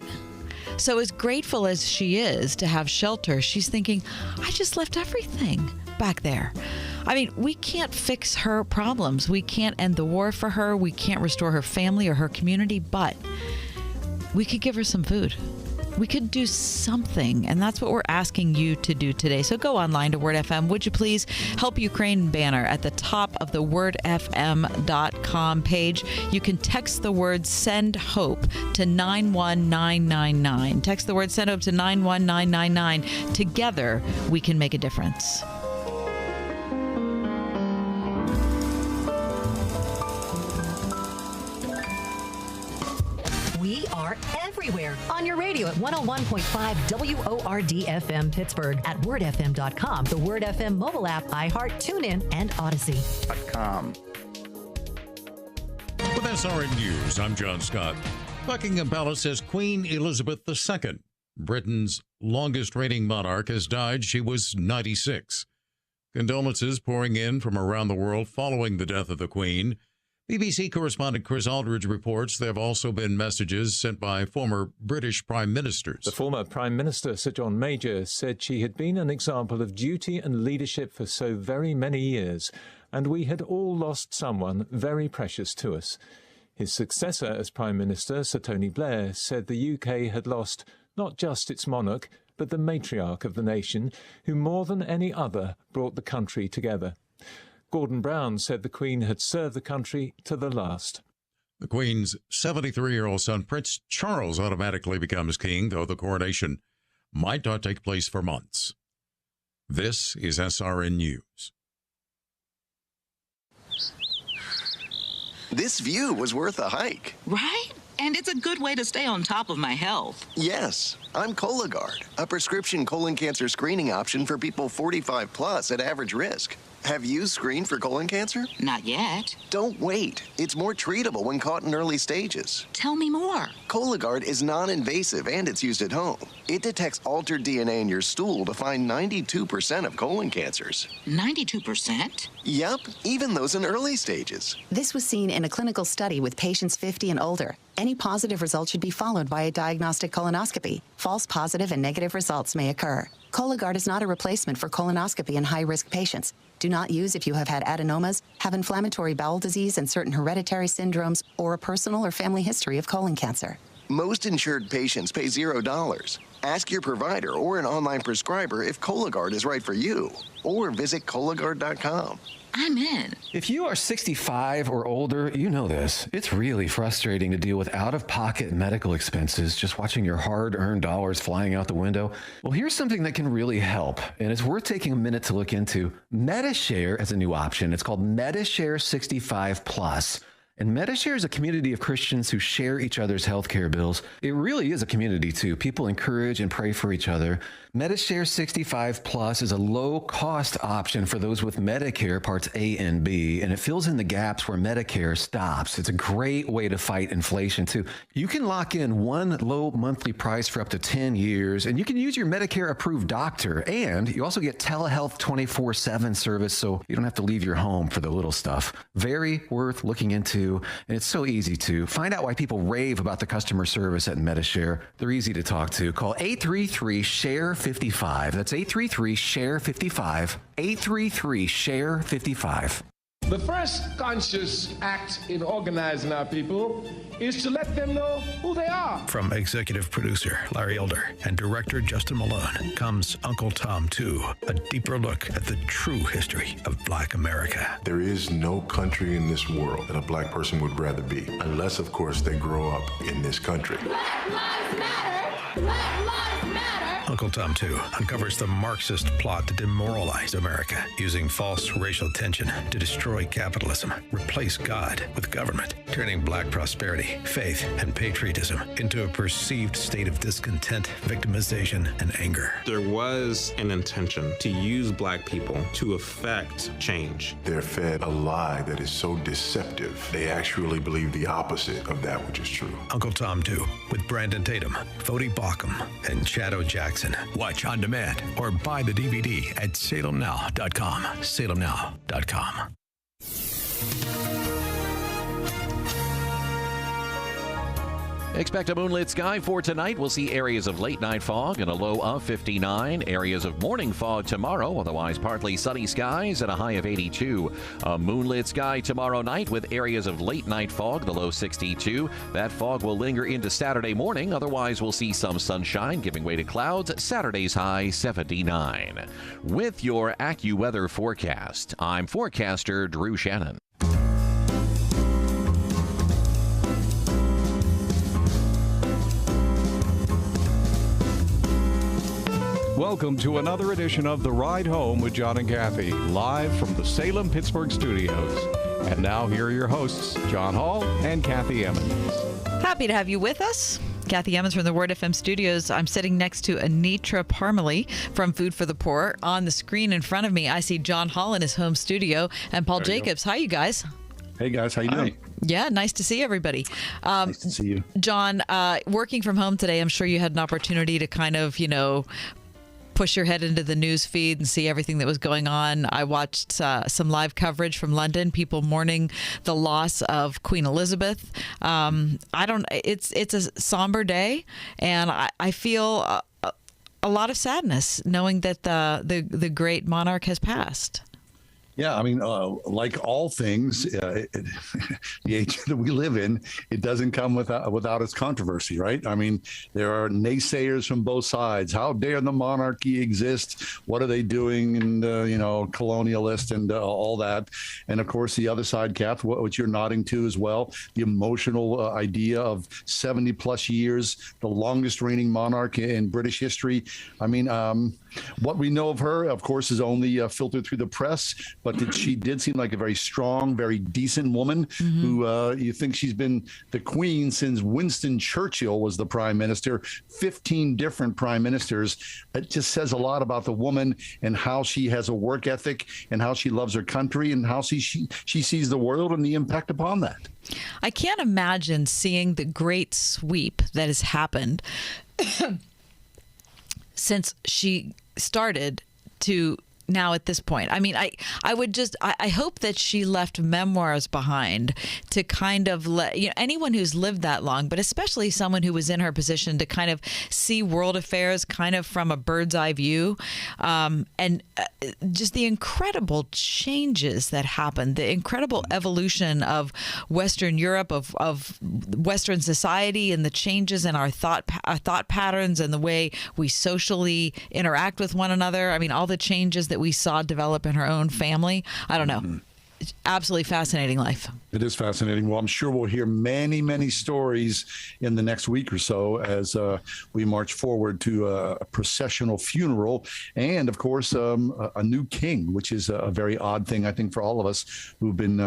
So as grateful as she is to have shelter, she's thinking, I just left everything back there. I mean, we can't fix her problems. We can't end the war for her. We can't restore her family or her community, but we could give her some food. We could do something, and that's what we're asking you to do today. So go online to Word FM. Would you please Help Ukraine banner at the top of the wordfm.com page. You can text the word Send Hope to 91999. Text the word Send Hope to 91999. Together, we can make a difference. We are everywhere on your radio at 101.5 WORD FM Pittsburgh, at wordfm.com, the Word FM mobile app, iHeart, TuneIn, and Odyssey.com. With SRN News, I'm John Scott. Buckingham Palace says Queen Elizabeth II, Britain's longest-reigning monarch, has died. She was 96. Condolences pouring in from around the world following the death of the Queen. BBC correspondent Chris Aldridge reports there have also been messages sent by former British prime ministers. The former Prime Minister, Sir John Major, said she had been an example of duty and leadership for so very many years, and we had all lost someone very precious to us. His successor as Prime Minister, Sir Tony Blair, said the UK had lost not just its monarch, but the matriarch of the nation, who more than any other brought the country together. Gordon Brown said the Queen had served the country to the last. The Queen's 73-year-old son, Prince Charles, automatically becomes king, though the coronation might not take place for months. This is SRN News. This view was worth a hike. Right? And it's a good way to stay on top of my health. Yes, I'm Cologuard, a prescription colon cancer screening option for people 45 plus at average risk. Have you screened for colon cancer? Not yet. Don't wait. It's more treatable when caught in early stages. Tell me more. Cologuard is non-invasive and it's used at home. It detects altered DNA in your stool to find 92% of colon cancers. 92%? Yep, even those in early stages. This was seen in a clinical study with patients 50 and older. Any positive result should be followed by a diagnostic colonoscopy. False positive and negative results may occur. Cologuard is not a replacement for colonoscopy in high-risk patients. Do not use if you have had adenomas, have inflammatory bowel disease and certain hereditary syndromes, or a personal or family history of colon cancer. Most insured patients pay $0. Ask your provider or an online prescriber if Cologuard is right for you, or visit Cologuard.com. I'm in. If you are 65 or older, you know this. It's really frustrating to deal with out-of-pocket medical expenses, just watching your hard-earned dollars flying out the window. Well, here's something that can really help, and it's worth taking a minute to look into. Medi-Share is a new option. It's called Medi-Share 65 Plus. And Medi-Share is a community of Christians who share each other's healthcare bills. It really is a community, too. People encourage and pray for each other. Medi-Share 65 Plus is a low-cost option for those with Medicare Parts A and B, and it fills in the gaps where Medicare stops. It's a great way to fight inflation, too. You can lock in one low monthly price for up to 10 years, and you can use your Medicare-approved doctor, and you also get telehealth 24/7 service, so you don't have to leave your home for the little stuff. Very worth looking into. And it's so easy to find out why people rave about the customer service at Medi-Share. They're easy to talk to. Call 833-SHARE-55. That's 833-SHARE-55. 833-SHARE-55. The first conscious act in organizing our people is to let them know who they are. From executive producer Larry Elder and director Justin Malone comes Uncle Tom 2, a deeper look at the true history of Black America. There is no country in this world that a black person would rather be, unless, of course, they grow up in this country. Black Lives Matter! Black Lives Matter. Uncle Tom 2 uncovers the Marxist plot to demoralize America, using false racial tension to destroy capitalism, replace God with government, turning black prosperity, faith, and patriotism into a perceived state of discontent, victimization, and anger. There was an intention to use black people to affect change. They're fed a lie that is so deceptive, they actually believe the opposite of that which is true. Uncle Tom 2 with Brandon Tatum, Fody Bauckham, and Shadow Jackson. Watch on demand or buy the DVD at salemnow.com. salemnow.com. Expect a moonlit sky for tonight. We'll see areas of late night fog and a low of 59. Areas of morning fog tomorrow, otherwise partly sunny skies and a high of 82. A moonlit sky tomorrow night with areas of late night fog, the low 62. That fog will linger into Saturday morning. Otherwise, we'll see some sunshine giving way to clouds. Saturday's high 79. With your AccuWeather forecast, I'm forecaster Drew Shannon. Welcome to another edition of The Ride Home with John and Kathy, live from the Salem-Pittsburgh studios. And now here are your hosts, John Hall and Kathy Emmons. Happy to have you with us. Kathy Emmons from the Word FM studios. I'm sitting next to Anitra Parmalee from Food for the Poor. On the screen in front of me, I see John Hall in his home studio and Paul Jacobs. Hi, you guys. Hey, guys. How you doing? Yeah, nice to see everybody. Nice to see you. John, working from home today, I'm sure you had an opportunity to kind of, push your head into the news feed and see everything that was going on. I watched some live coverage from London, people mourning the loss of Queen Elizabeth. It's a somber day, and I feel a lot of sadness knowing that the great monarch has passed. Yeah, I mean, like all things, the age that we live in, it doesn't come without its controversy, right? I mean, there are naysayers from both sides. How dare the monarchy exist? What are they doing? And, colonialist and all that. And, of course, the other side, Kath, what you're nodding to as well, the emotional idea of 70-plus years, the longest reigning monarch in British history. I mean, what we know of her, of course, is only filtered through the press, but she did seem like a very strong, very decent woman who you think she's been the queen since Winston Churchill was the prime minister, 15 different prime ministers. It just says a lot about the woman and how she has a work ethic and how she loves her country and how she sees the world and the impact upon that. I can't imagine seeing the great sweep that has happened since she started to now at this point. I mean, I hope that she left memoirs behind to kind of let anyone who's lived that long, but especially someone who was in her position to kind of see world affairs kind of from a bird's eye view, and just the incredible changes that happened, the incredible evolution of Western Europe, of Western society, and the changes in our thought patterns and the way we socially interact with one another. I mean, all the changes that we saw develop in her own family. I don't know. It's absolutely fascinating life. It is fascinating. Well, I'm sure we'll hear many, many stories in the next week or so as we march forward to a processional funeral and, of course, a new king, which is a very odd thing, I think, for all of us who've been,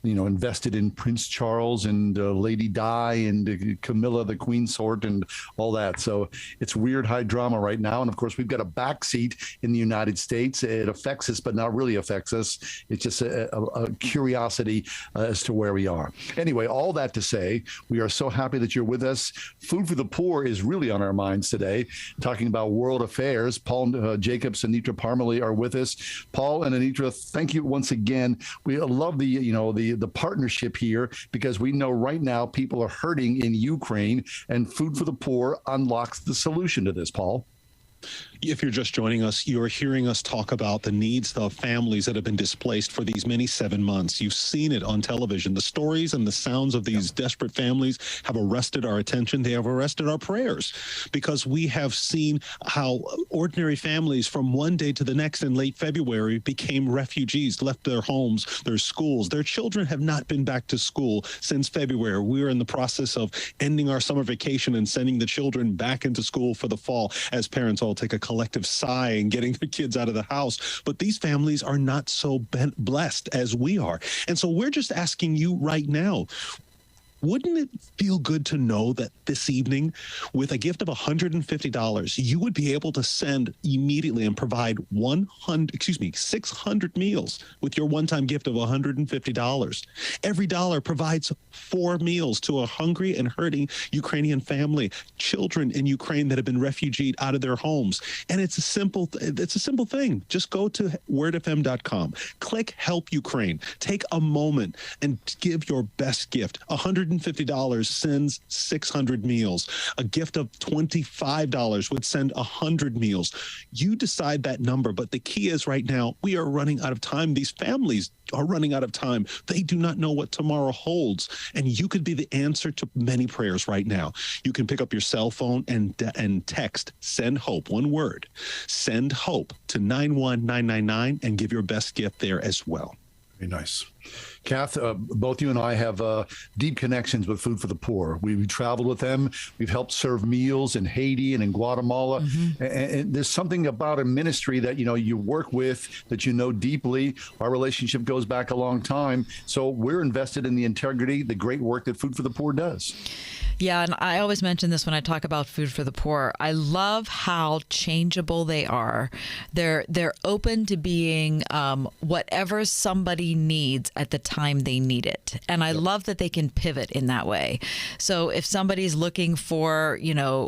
invested in Prince Charles and Lady Di and Camilla, the Queen Sort, and all that. So it's weird high drama right now. And, of course, we've got a backseat in the United States. It affects us, but not really affects us. It's just a curiosity as to where we are. Anyway, all that to say, we are so happy that you're with us. Food for the Poor is really on our minds today, talking about world affairs. Paul Jacobs and Anitra Parmalee are with us. Paul and Anitra, thank you once again. We love the partnership here because we know right now people are hurting in Ukraine, and Food for the Poor unlocks the solution to this, Paul. If you're just joining us, you're hearing us talk about the needs of families that have been displaced for these many 7 months. You've seen it on television. The stories and the sounds of these desperate families have arrested our attention. They have arrested our prayers, because we have seen how ordinary families from one day to the next in late February became refugees, left their homes, their schools. Their children have not been back to school since February. We're in the process of ending our summer vacation and sending the children back into school for the fall, as parents all take a collective sigh and getting their kids out of the house. But these families are not so blessed as we are. And so we're just asking you right now, wouldn't it feel good to know that this evening, with a gift of $150, you would be able to send immediately and provide 600 meals with your one-time gift of $150. Every dollar provides 4 meals to a hungry and hurting Ukrainian family, children in Ukraine that have been refugeed out of their homes. And it's a simple thing. Just go to wordfm.com, click Help Ukraine, take a moment and give your best gift. $150 sends 600 meals. A gift of $25 would send 100 meals. You decide that number, but the key is right now, we are running out of time. These families are running out of time. They do not know what tomorrow holds, and you could be the answer to many prayers right now. You can pick up your cell phone and text Send Hope, one word, Send Hope to 91999 and give your best gift there as well. Very nice. Kath, both you and I have deep connections with Food for the Poor. We traveled with them. We've helped serve meals in Haiti and in Guatemala. Mm-hmm. And there's something about a ministry that, you work with, that you know deeply. Our relationship goes back a long time. So we're invested in the integrity, the great work that Food for the Poor does. Yeah, and I always mention this when I talk about Food for the Poor. I love how changeable they are. They're open to being whatever somebody needs at the time they need it. And I love that they can pivot in that way. So if somebody's looking for,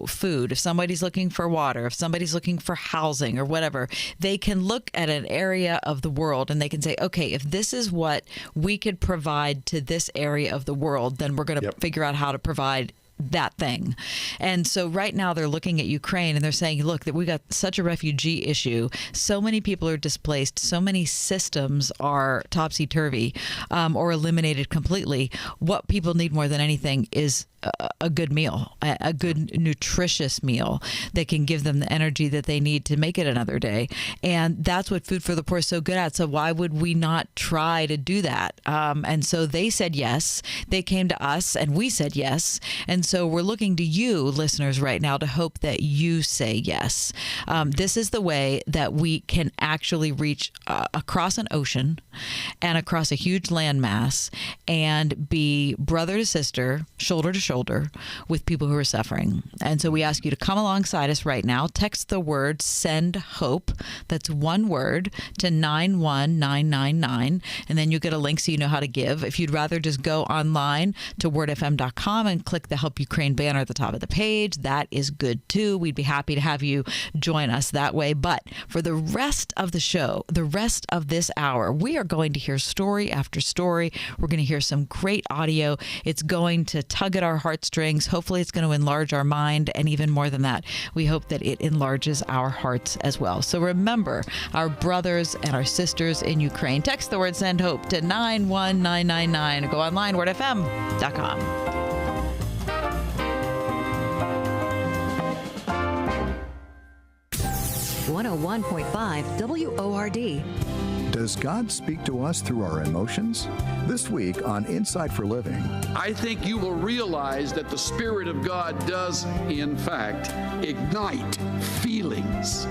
food, if somebody's looking for water, if somebody's looking for housing or whatever, they can look at an area of the world and they can say, okay, if this is what we could provide to this area of the world, then we're going to figure out how to provide that thing. And so right now they're looking at Ukraine and they're saying, look, that we got such a refugee issue. So many people are displaced. So many systems are topsy-turvy or eliminated completely. What people need more than anything is a good meal, a good nutritious meal that can give them the energy that they need to make it another day. And that's what Food for the Poor is so good at. So why would we not try to do that? And so they said yes. They came to us and we said yes. And so we're looking to you, listeners, right now to hope that you say yes. This is the way that we can actually reach across an ocean and across a huge landmass and be brother to sister, shoulder to shoulder with people who are suffering. And so we ask you to come alongside us right now. Text the word Send Hope, that's one word, to 91999, and then you get a link so you know how to give. If you'd rather just go online to wordfm.com and click the Help Ukraine banner at the top of the page, that is good too. We'd be happy to have you join us that way. But for the rest of the show, the rest of this hour, we are going to hear story after story. We're going to hear some great audio. It's going to tug at our heartstrings. Hopefully it's going to enlarge our mind, and even more than that, we hope that it enlarges our hearts as well. So remember our brothers and our sisters in Ukraine. Text the word Send Hope to 91999 or go online, wordfm.com. .5 WORD. Does God speak to us through our emotions? This week on Insight for Living. I think you will realize that the Spirit of God does, in fact, ignite feelings.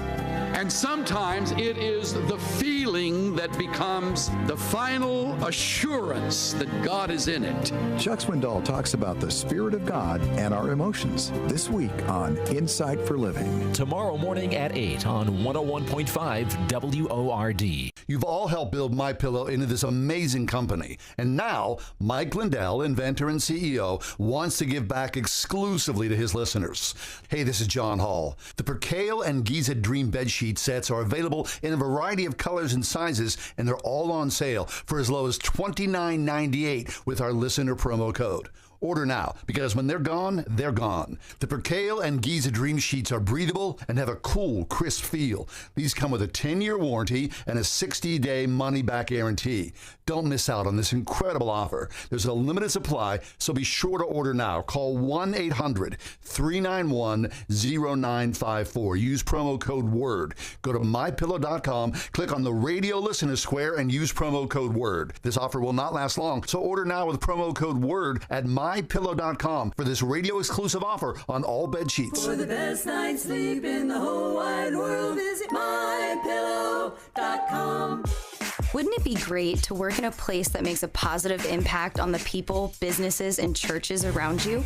And sometimes it is the feeling that becomes the final assurance that God is in it. Chuck Swindoll talks about the Spirit of God and our emotions this week on Insight for Living. Tomorrow morning at 8 on 101.5 WORD. You've all helped build MyPillow into this amazing company. And now, Mike Lindell, inventor and CEO, wants to give back exclusively to his listeners. Hey, this is John Hall. The Percale and Giza Dream Bedsheet sets are available in a variety of colors and sizes, and they're all on sale for as low as $29.98 with our listener promo code. Order now, because when they're gone, they're gone. The Percale and Giza Dream Sheets are breathable and have a cool, crisp feel. These come with a 10-year warranty and a 60-day money-back guarantee. Don't miss out on this incredible offer. There's a limited supply, so be sure to order now. Call 1-800-391-0954. Use promo code WORD. Go to MyPillow.com, click on the radio listener square, and use promo code WORD. This offer will not last long, so order now with promo code WORD at MyPillow.com for this radio-exclusive offer on all bed sheets. For the best night's sleep in the whole wide world, visit MyPillow.com. Wouldn't it be great to work in a place that makes a positive impact on the people, businesses, and churches around you?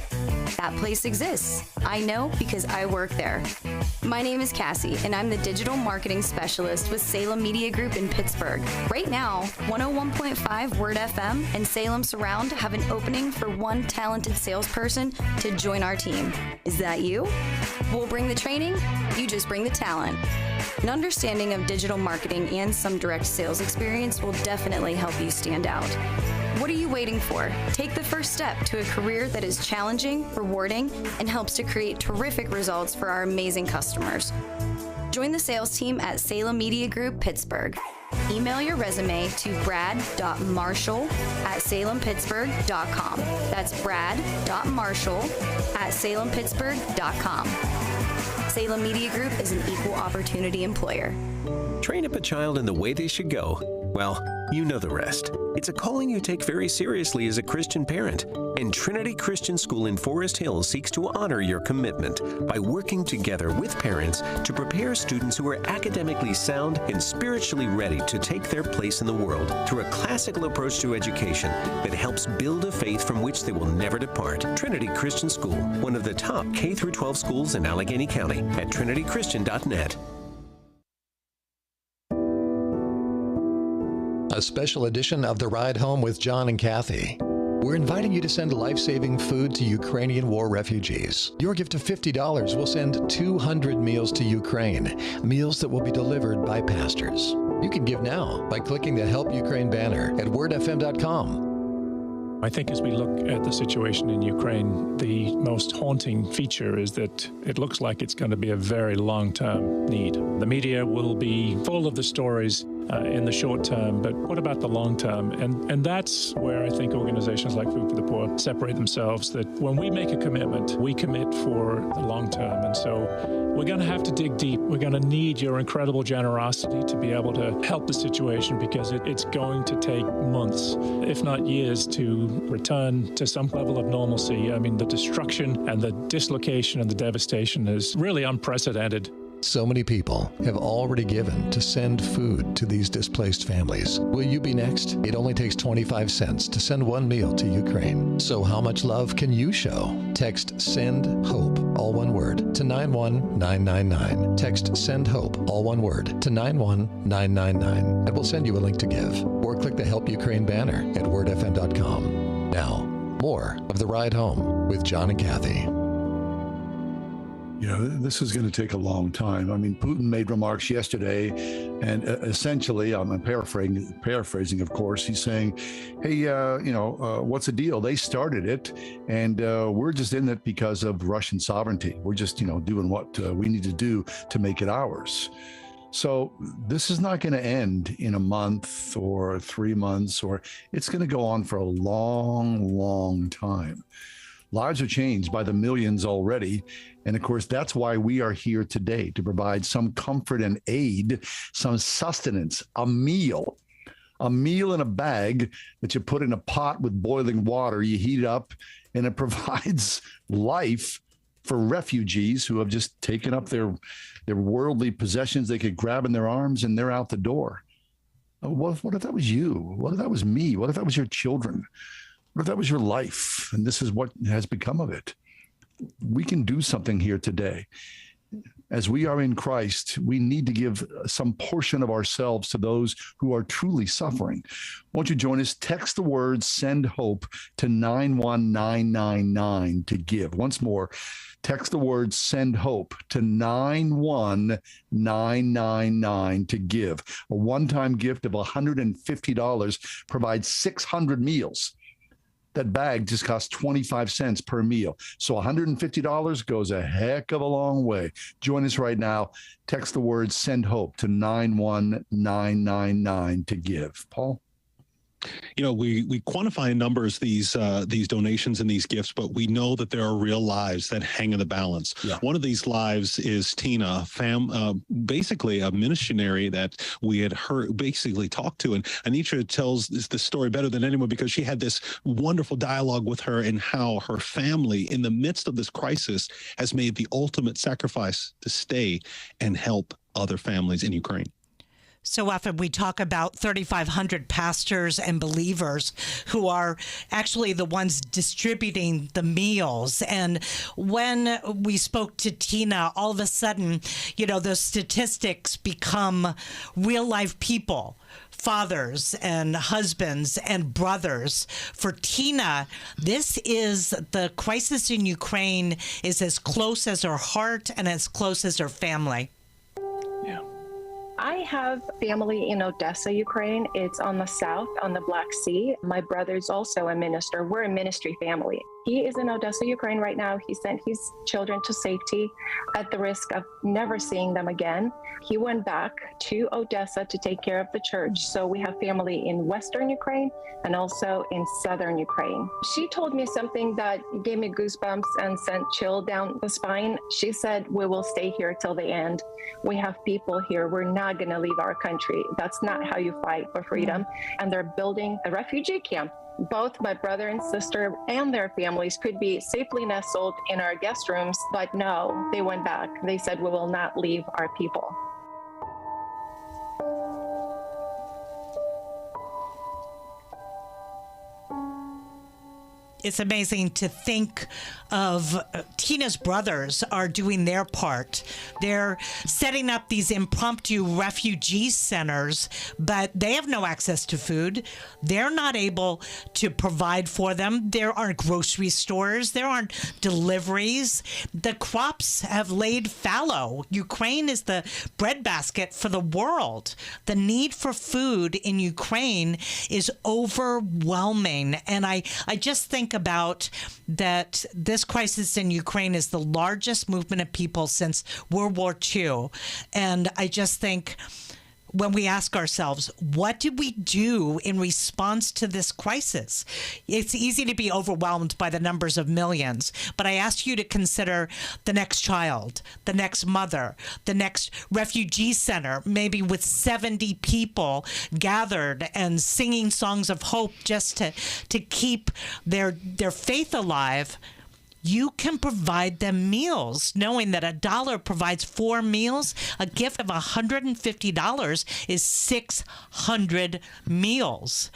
That place exists. I know because I work there. My name is Cassie, and I'm the digital marketing specialist with Salem Media Group in Pittsburgh. Right now, 101.5 Word FM and Salem Surround have an opening for one talented salesperson to join our team. Is that you? We'll bring the training, you just bring the talent. An understanding of digital marketing and some direct sales experience will definitely help you stand out. What are you waiting for? Take the first step to a career that is challenging, rewarding, and helps to create terrific results for our amazing customers. Join the sales team at Salem Media Group, Pittsburgh. Email your resume to brad.marshall@salempittsburgh.com. That's brad.marshall@salempittsburgh.com. Salem Media Group is an equal opportunity employer. Train up a child in the way they should go. Well, you know the rest. It's a calling you take very seriously as a Christian parent. And Trinity Christian School in Forest Hills seeks to honor your commitment by working together with parents to prepare students who are academically sound and spiritually ready to take their place in the world through a classical approach to education that helps build a faith from which they will never depart. Trinity Christian School, one of the top K-12 schools in Allegheny County, at trinitychristian.net. A special edition of The Ride Home with John and Kathy. We're inviting you to send life-saving food to Ukrainian war refugees. Your gift of $50 will send 200 meals to Ukraine, meals that will be delivered by pastors. You can give now by clicking the Help Ukraine banner at wordfm.com. I think as we look at the situation in Ukraine, the most haunting feature is that it looks like it's going to be a very long-term need. The media will be full of the stories in the short term, but what about the long term? And that's where I think organizations like Food for the Poor separate themselves, that when we make a commitment, we commit for the long term. And so we're going to have to dig deep. We're going to need your incredible generosity to be able to help the situation, because it's going to take months, if not years, to return to some level of normalcy. I mean, the destruction and the dislocation and the devastation is really unprecedented. So many people have already given to send food to these displaced families. Will you be next? It only takes 25 cents to send one meal to Ukraine. So how much love can you show? Text SEND HOPE, all one word, to 91999. Text SEND HOPE, all one word, to 91999. And we'll send you a link to give. Or click the Help Ukraine banner at wordfm.com. Now, more of The Ride Home with John and Kathy. You know, this is going to take a long time. I mean, Putin made remarks yesterday, and essentially, I'm paraphrasing, of course, he's saying, hey, what's the deal? They started it, and we're just in it because of Russian sovereignty. We're just, doing what we need to do to make it ours. So this is not going to end in a month or 3 months, or it's going to go on for a long, long time. Lives are changed by the millions already. And of course, that's why we are here today, to provide some comfort and aid, some sustenance, a meal in a bag that you put in a pot with boiling water, you heat up, and it provides life for refugees who have just taken up their worldly possessions they could grab in their arms, and they're out the door. What if that was you? What if that was me? What if that was your children? What if that was your life, and this is what has become of it? We can do something here today. As we are in Christ, we need to give some portion of ourselves to those who are truly suffering. Won't you join us? Text the word SEND HOPE to 91999 to give. Once more, text the word SEND HOPE to 91999 to give. A one-time gift of $150 provides 600 meals. That bag just costs 25 cents per meal. So $150 goes a heck of a long way. Join us right now. Text the word "Send Hope" to 91999 to give. Paul? You know, we quantify in numbers these donations and these gifts, but we know that there are real lives that hang in the balance. Yeah. One of these lives is Tina, basically a missionary that we had basically talked to. And Anitra tells the story better than anyone because she had this wonderful dialogue with her and how her family, in the midst of this crisis, has made the ultimate sacrifice to stay and help other families in Ukraine. So often we talk about 3,500 pastors and believers who are actually the ones distributing the meals. And when we spoke to Tina, all of a sudden, you know, those statistics become real life people. Fathers and husbands and brothers. For Tina, this is the crisis in Ukraine is as close as her heart and as close as her family. I have family in Odessa, Ukraine. It's on the south, on the Black Sea. My brother's also a minister. We're a ministry family. He is in Odessa, Ukraine right now. He sent his children to safety at the risk of never seeing them again. He went back to Odessa to take care of the church. So we have family in Western Ukraine and also in Southern Ukraine. She told me something that gave me goosebumps and sent chill down the spine. She said, "We will stay here till the end. We have people here. We're not going to leave our country. That's not how you fight for freedom." And they're building a refugee camp. Both my brother and sister and their families could be safely nestled in our guest rooms, but no, they went back. They said, "We will not leave our people." It's amazing to think of Tina's brothers are doing their part. They're setting up these impromptu refugee centers, but they have no access to food. They're not able to provide for them. There aren't grocery stores. There aren't deliveries. The crops have laid fallow. Ukraine is the breadbasket for the world. The need for food in Ukraine is overwhelming. And I just think about that this crisis in Ukraine is the largest movement of people since World War II. And I just think when we ask ourselves, what did we do in response to this crisis? It's easy to be overwhelmed by the numbers of millions, but I ask you to consider the next child, the next mother, the next refugee center, maybe with 70 people gathered and singing songs of hope just to keep their faith alive. You can provide them meals, knowing that $1 provides 4 meals. A gift of $150 is 600 meals.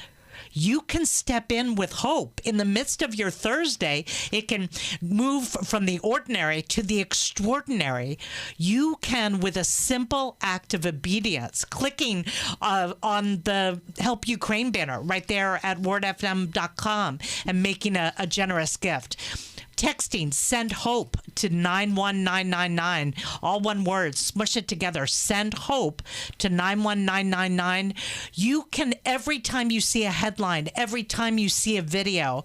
You can step in with hope. In the midst of your Thursday, it can move from the ordinary to the extraordinary. You can, with a simple act of obedience, clicking on the Help Ukraine banner right there at wordfm.com and making a generous gift. Texting "Send Hope" to 91999, all one word, smush it together, "Send Hope" to 91999. You can, every time you see a headline, every time you see a video,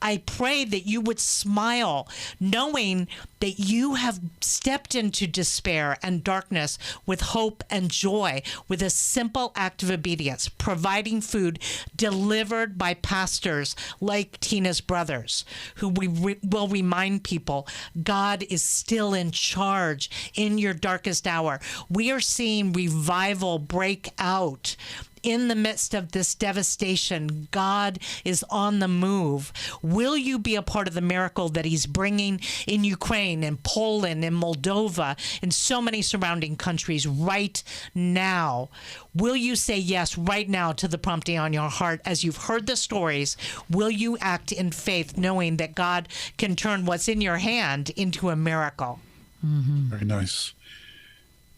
I pray that you would smile, knowing that you have stepped into despair and darkness with hope and joy, with a simple act of obedience, providing food delivered by pastors like Tina's brothers, who will remind people God is still in charge in your darkest hour. We are seeing revival break out. In the midst of this devastation, God is on the move. Will you be a part of the miracle that he's bringing in Ukraine, in Poland, in Moldova, in so many surrounding countries right now? Will you say yes right now to the prompting on your heart as you've heard the stories? Will you act in faith, knowing that God can turn what's in your hand into a miracle? Mm-hmm. Very nice.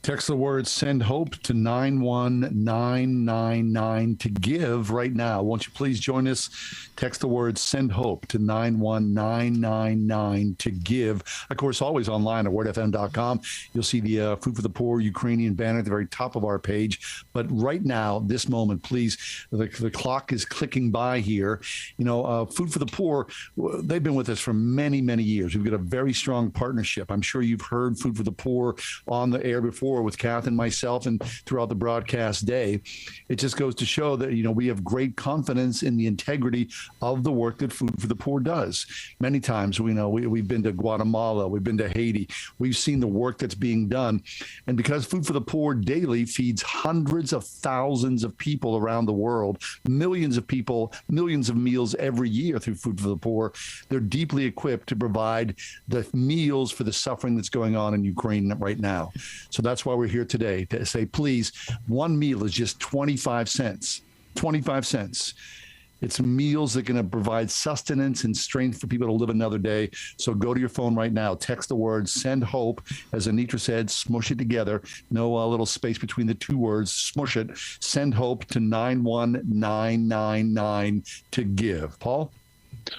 Text the word send hope to 91999 to give right now. Won't you please join us? Text the word send hope to 91999 to give. Of course, always online at wordfm.com. You'll see the Food for the Poor Ukrainian banner at the very top of our page. But right now, this moment, please, the clock is clicking by here. You know, Food for the Poor, they've been with us for many, many years. We've got a very strong partnership. I'm sure you've heard Food for the Poor on the air before with Kath and myself and throughout the broadcast day. It just goes to show that, you know, we have great confidence in the integrity of the work that Food for the Poor does. Many times, we know we've been to Guatemala, we've been to Haiti, we've seen the work that's being done. And because Food for the Poor daily feeds hundreds of thousands of people around the world, millions of people, millions of meals every year through Food for the Poor, they're deeply equipped to provide the meals for the suffering that's going on in Ukraine right now. So that's why we're here today, to say, please, one meal is just 25 cents. 25 cents. It's meals that are going to provide sustenance and strength for people to live another day. So go to your phone right now. Text the word send hope. As Anitra said, smush it together. No little space between the two words. Smush it. Send hope to 91999 to give. Paul?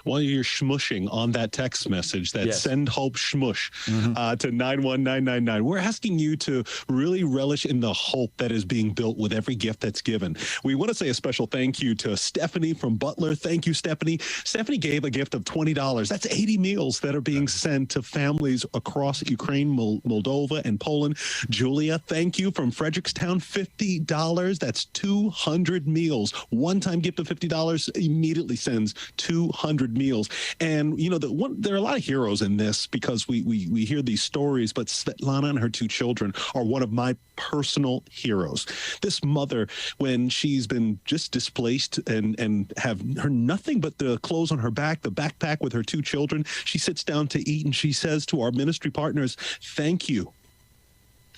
While you're shmushing on that text message, that send hope shmush to 91999, we're asking you to really relish in the hope that is being built with every gift that's given. We want to say a special thank you to Stephanie from Butler. Thank you, Stephanie. Stephanie gave a gift of $20. That's 80 meals that are being sent to families across Ukraine, Moldova, and Poland. Julia, thank you, from Frederickstown, $50. That's 200 meals. One-time gift of $50 immediately sends 200 meals. And you know, there are a lot of heroes in this, because we hear these stories, but Svetlana and her two children are one of my personal heroes. This mother, when she's been just displaced and have her nothing but the clothes on her back, the backpack with her two children, she sits down to eat and she says to our ministry partners, thank you.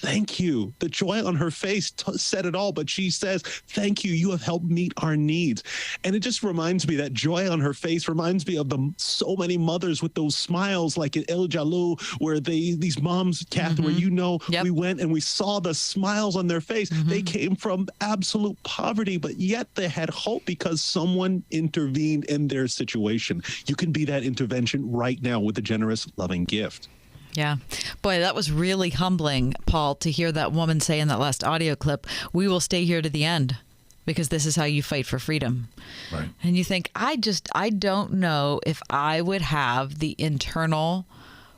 Thank you. The joy on her face said it all, but she says, thank you. You have helped meet our needs. And it just reminds me, that joy on her face reminds me of so many mothers with those smiles, like at El Jalou, where these moms, Kath, where we went and we saw the smiles on their face. They came from absolute poverty, but yet they had hope because someone intervened in their situation. You can be that intervention right now with a generous, loving gift. Yeah. Boy, that was really humbling, Paul, to hear that woman say in that last audio clip, we will stay here to the end because this is how you fight for freedom. Right. And you think, I don't know if I would have the internal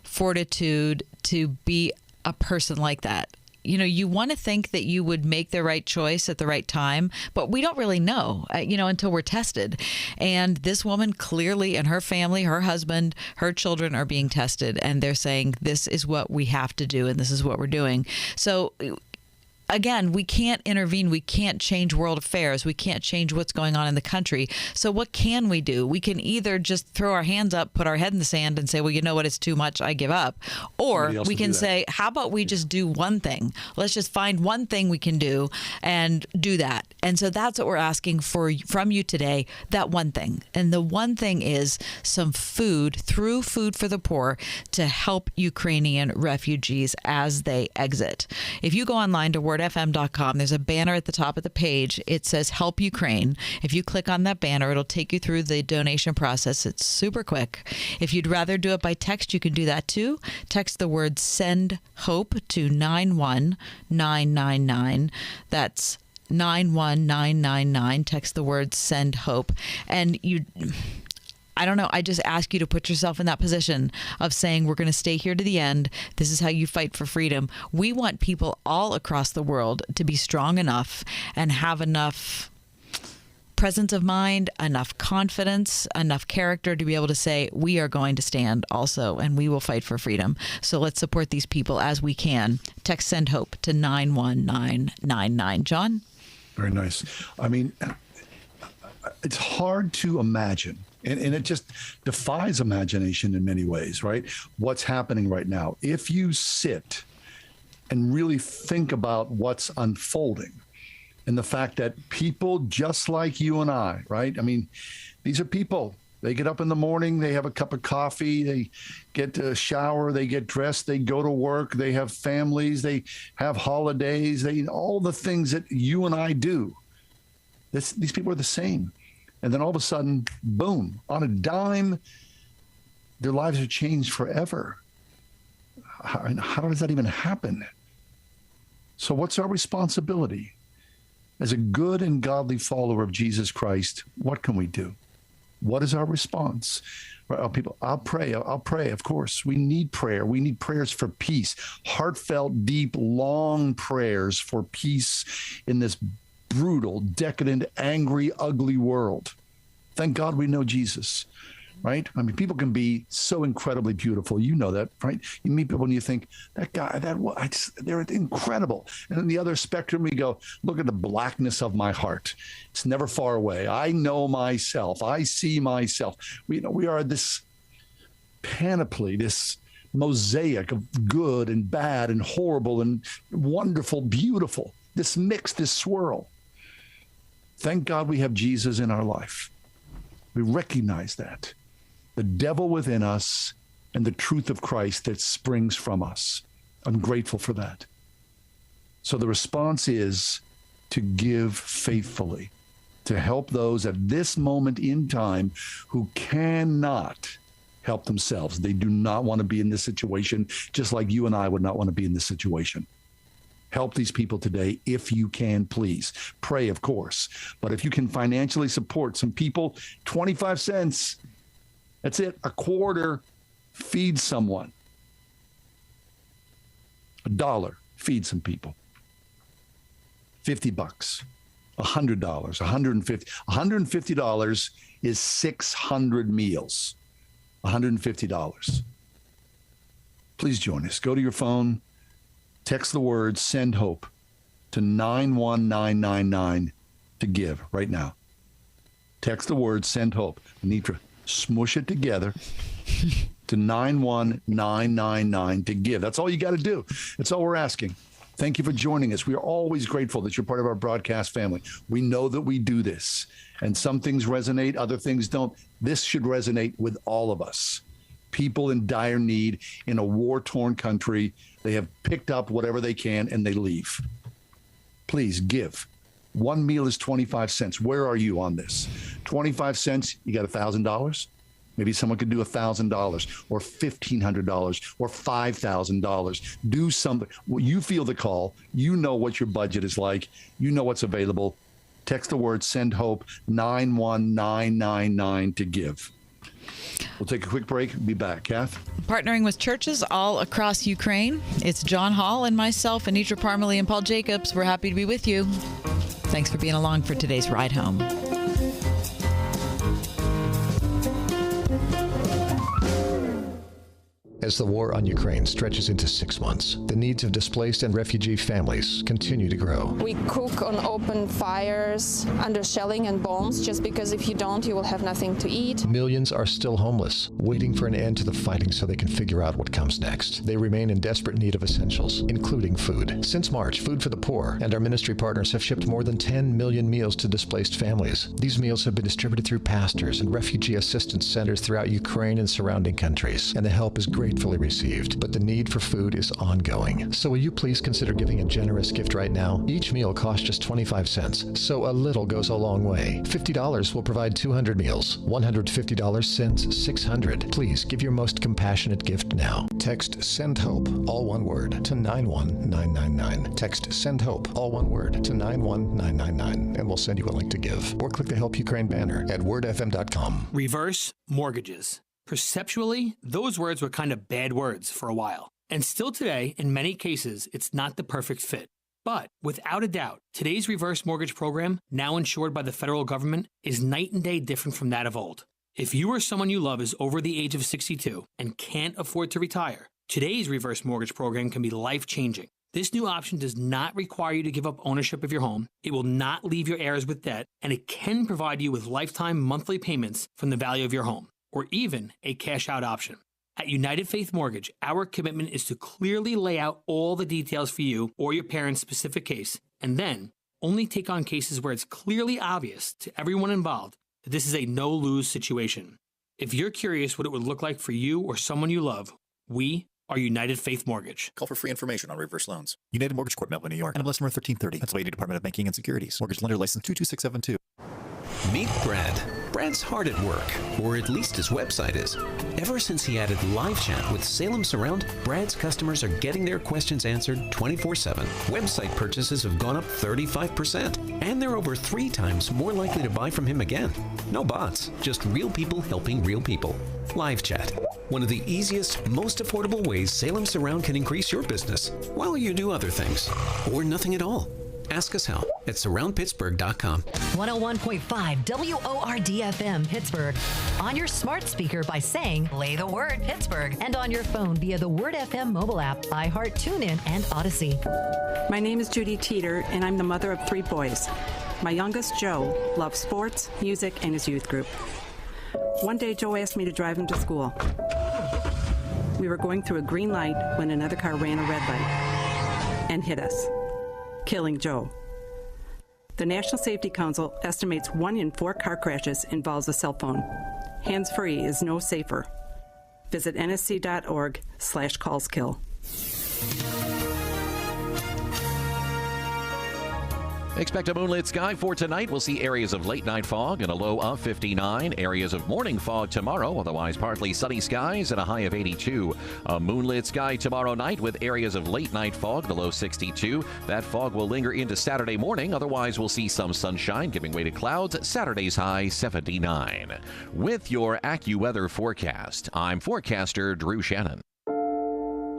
fortitude to be a person like that. You know, you want to think that you would make the right choice at the right time, but we don't really know, until we're tested. And this woman clearly, and her family, her husband, her children are being tested, and they're saying, this is what we have to do, and this is what we're doing. So again, we can't intervene. We can't change world affairs. We can't change what's going on in the country. So what can we do? We can either just throw our hands up, put our head in the sand and say, well, you know what? It's too much. I give up. Or we can say, how about we just do one thing? Let's just find one thing we can do and do that. And so that's what we're asking from you today, that one thing. And the one thing is some food through Food for the Poor to help Ukrainian refugees as they exit. If you go online to wordfm.com, there's a banner at the top of the page. It says Help Ukraine. If you click on that banner, it'll take you through the donation process. It's super quick. If you'd rather do it by text, you can do that too. Text the word send hope to 91999. That's 91999. Text the word send hope. And I don't know. I just ask you to put yourself in that position of saying, we're going to stay here to the end. This is how you fight for freedom. We want people all across the world to be strong enough and have enough presence of mind, enough confidence, enough character to be able to say, we are going to stand also, and we will fight for freedom. So let's support these people as we can. Text send hope to 91999. John? Very nice. I mean, it's hard to imagine. And it just defies imagination in many ways, right? What's happening right now. If you sit and really think about what's unfolding and the fact that people just like you and I, right? I mean, these are people They get up in the morning, they have a cup of coffee, they get a shower, they get dressed, they go to work, they have families, they have holidays, all the things that you and I do. These people are the same. And then all of a sudden, boom, on a dime, their lives are changed forever. How does that even happen? So what's our responsibility? As a good and godly follower of Jesus Christ, what can we do? What is our response? People, I'll pray, of course. We need prayer. We need prayers for peace, heartfelt, deep, long prayers for peace in this brutal, decadent, angry, ugly world. Thank God we know Jesus, right? I mean, people can be so incredibly beautiful. You know that, right? You meet people and you think, that guy, they're incredible. And in the other spectrum, we go, look at the blackness of my heart. It's never far away. I know myself. I see myself. We are this panoply, this mosaic of good and bad and horrible and wonderful, beautiful, this mix, this swirl. Thank God we have Jesus in our life. We recognize that. The devil within us and the truth of Christ that springs from us. I'm grateful for that. So the response is to give faithfully, to help those at this moment in time who cannot help themselves. They do not want to be in this situation, just like you and I would not want to be in this situation. Help these people today if you can, please. Pray, of course. But if you can financially support some people, 25 cents, that's it. A quarter feeds someone. $1 feeds some people. $50, $100, $150. $150 is 600 meals. $150. Please join us. Go to your phone. Text the word "Send Hope" to 91999 to give right now. Text the word "Send Hope." I need to smush it together to 91999 to give. That's all you got to do. That's all we're asking. Thank you for joining us. We are always grateful that you're part of our broadcast family. We know that we do this, and some things resonate, other things don't. This should resonate with all of us. People in dire need in a war-torn country. They have picked up whatever they can and they leave. Please give. One meal is 25 cents. Where are you on this? 25 cents, you got $1,000? Maybe someone could do $1,000 or $1,500 or $5,000. Do something. Well, you feel the call. You know what your budget is like. You know what's available. Text the word "Send Hope" 91999 to give. We'll take a quick break and be back. Kath? Partnering with churches all across Ukraine, it's John Hall and myself, Anitra Parmalee and Paul Jacobs. We're happy to be with you. Thanks for being along for today's ride home. As the war on Ukraine stretches into 6 months, the needs of displaced and refugee families continue to grow. We cook on open fires under shelling and bombs just because if you don't, you will have nothing to eat. Millions are still homeless, waiting for an end to the fighting so they can figure out what comes next. They remain in desperate need of essentials, including food. Since March, Food for the Poor and our ministry partners have shipped more than 10 million meals to displaced families. These meals have been distributed through pastors and refugee assistance centers throughout Ukraine and surrounding countries, and the help is gratefully received, but the need for food is ongoing. So will you please consider giving a generous gift right now? Each meal costs just 25 cents, so a little goes a long way. $50 will provide 200 meals. $150 sends 600. Please give your most compassionate gift now. Text "Send Hope," all one word, to 91999. Text "Send Hope," all one word, to 91999, and we'll send you a link to give. Or click the Help Ukraine banner at wordfm.com. Reverse mortgages. Perceptually, those words were kind of bad words for a while. And still today, in many cases, it's not the perfect fit. But without a doubt, today's reverse mortgage program, now insured by the federal government, is night and day different from that of old. If you or someone you love is over the age of 62 and can't afford to retire, today's reverse mortgage program can be life-changing. This new option does not require you to give up ownership of your home, it will not leave your heirs with debt, and it can provide you with lifetime monthly payments from the value of your home, or even a cash-out option. At United Faith Mortgage, our commitment is to clearly lay out all the details for you or your parents' specific case, and then only take on cases where it's clearly obvious to everyone involved that this is a no-lose situation. If you're curious what it would look like for you or someone you love, we are United Faith Mortgage. Call for free information on reverse loans. United Mortgage Corp, Melville, New York. NMLS number 1330. Pennsylvania Department of Banking and Securities. Mortgage lender license 22672. Meet Brad. Brad's hard at work, or at least his website is. Ever since he added live chat with Salem Surround, Brad's customers are getting their questions answered 24/7. Website purchases have gone up 35%, and they're over 3 times more likely to buy from him again. No bots, just real people helping real people. Live chat, one of the easiest, most affordable ways Salem Surround can increase your business while you do other things, or nothing at all. Ask us how at surroundpittsburgh.com. 101.5 WORD-FM Pittsburgh. On your smart speaker by saying, play the word Pittsburgh. And on your phone via the Word FM mobile app, iHeart, TuneIn, and Odyssey. My name is Judy Teeter, and I'm the mother of 3 boys. My youngest, Joe, loves sports, music, and his youth group. One day, Joe asked me to drive him to school. We were going through a green light when another car ran a red light and hit us, killing Joe. The National Safety Council estimates 1 in 4 car crashes involves a cell phone. Hands-free is no safer. Visit nsc.org/callskill. Expect a moonlit sky for tonight. We'll see areas of late night fog and a low of 59. Areas of morning fog tomorrow, otherwise partly sunny skies and a high of 82. A moonlit sky tomorrow night with areas of late night fog, the low 62. That fog will linger into Saturday morning. Otherwise, we'll see some sunshine giving way to clouds. Saturday's high 79. With your AccuWeather forecast, I'm forecaster Drew Shannon.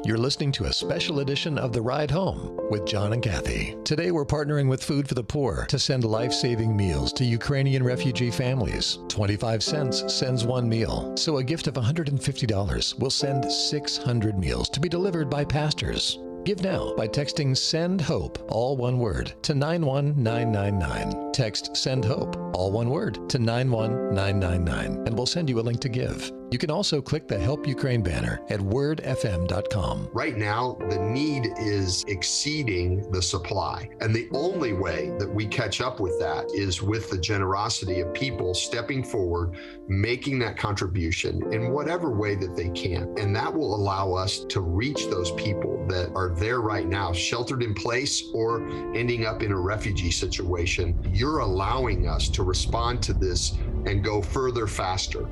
You're listening to a special edition of The Ride Home with John and Kathy. Today we're partnering with Food for the Poor to send life-saving meals to Ukrainian refugee families. 25 cents sends 1 meal, so a gift of $150 will send 600 meals to be delivered by pastors. Give now by texting SEND HOPE, all one word, to 91999. Text SEND HOPE, all one word, to 91999, and we'll send you a link to give. You can also click the Help Ukraine banner at wordfm.com. Right now, the need is exceeding the supply. And the only way that we catch up with that is with the generosity of people stepping forward, making that contribution in whatever way that they can. And that will allow us to reach those people that are there right now, sheltered in place or ending up in a refugee situation. You're allowing us to respond to this and go further faster.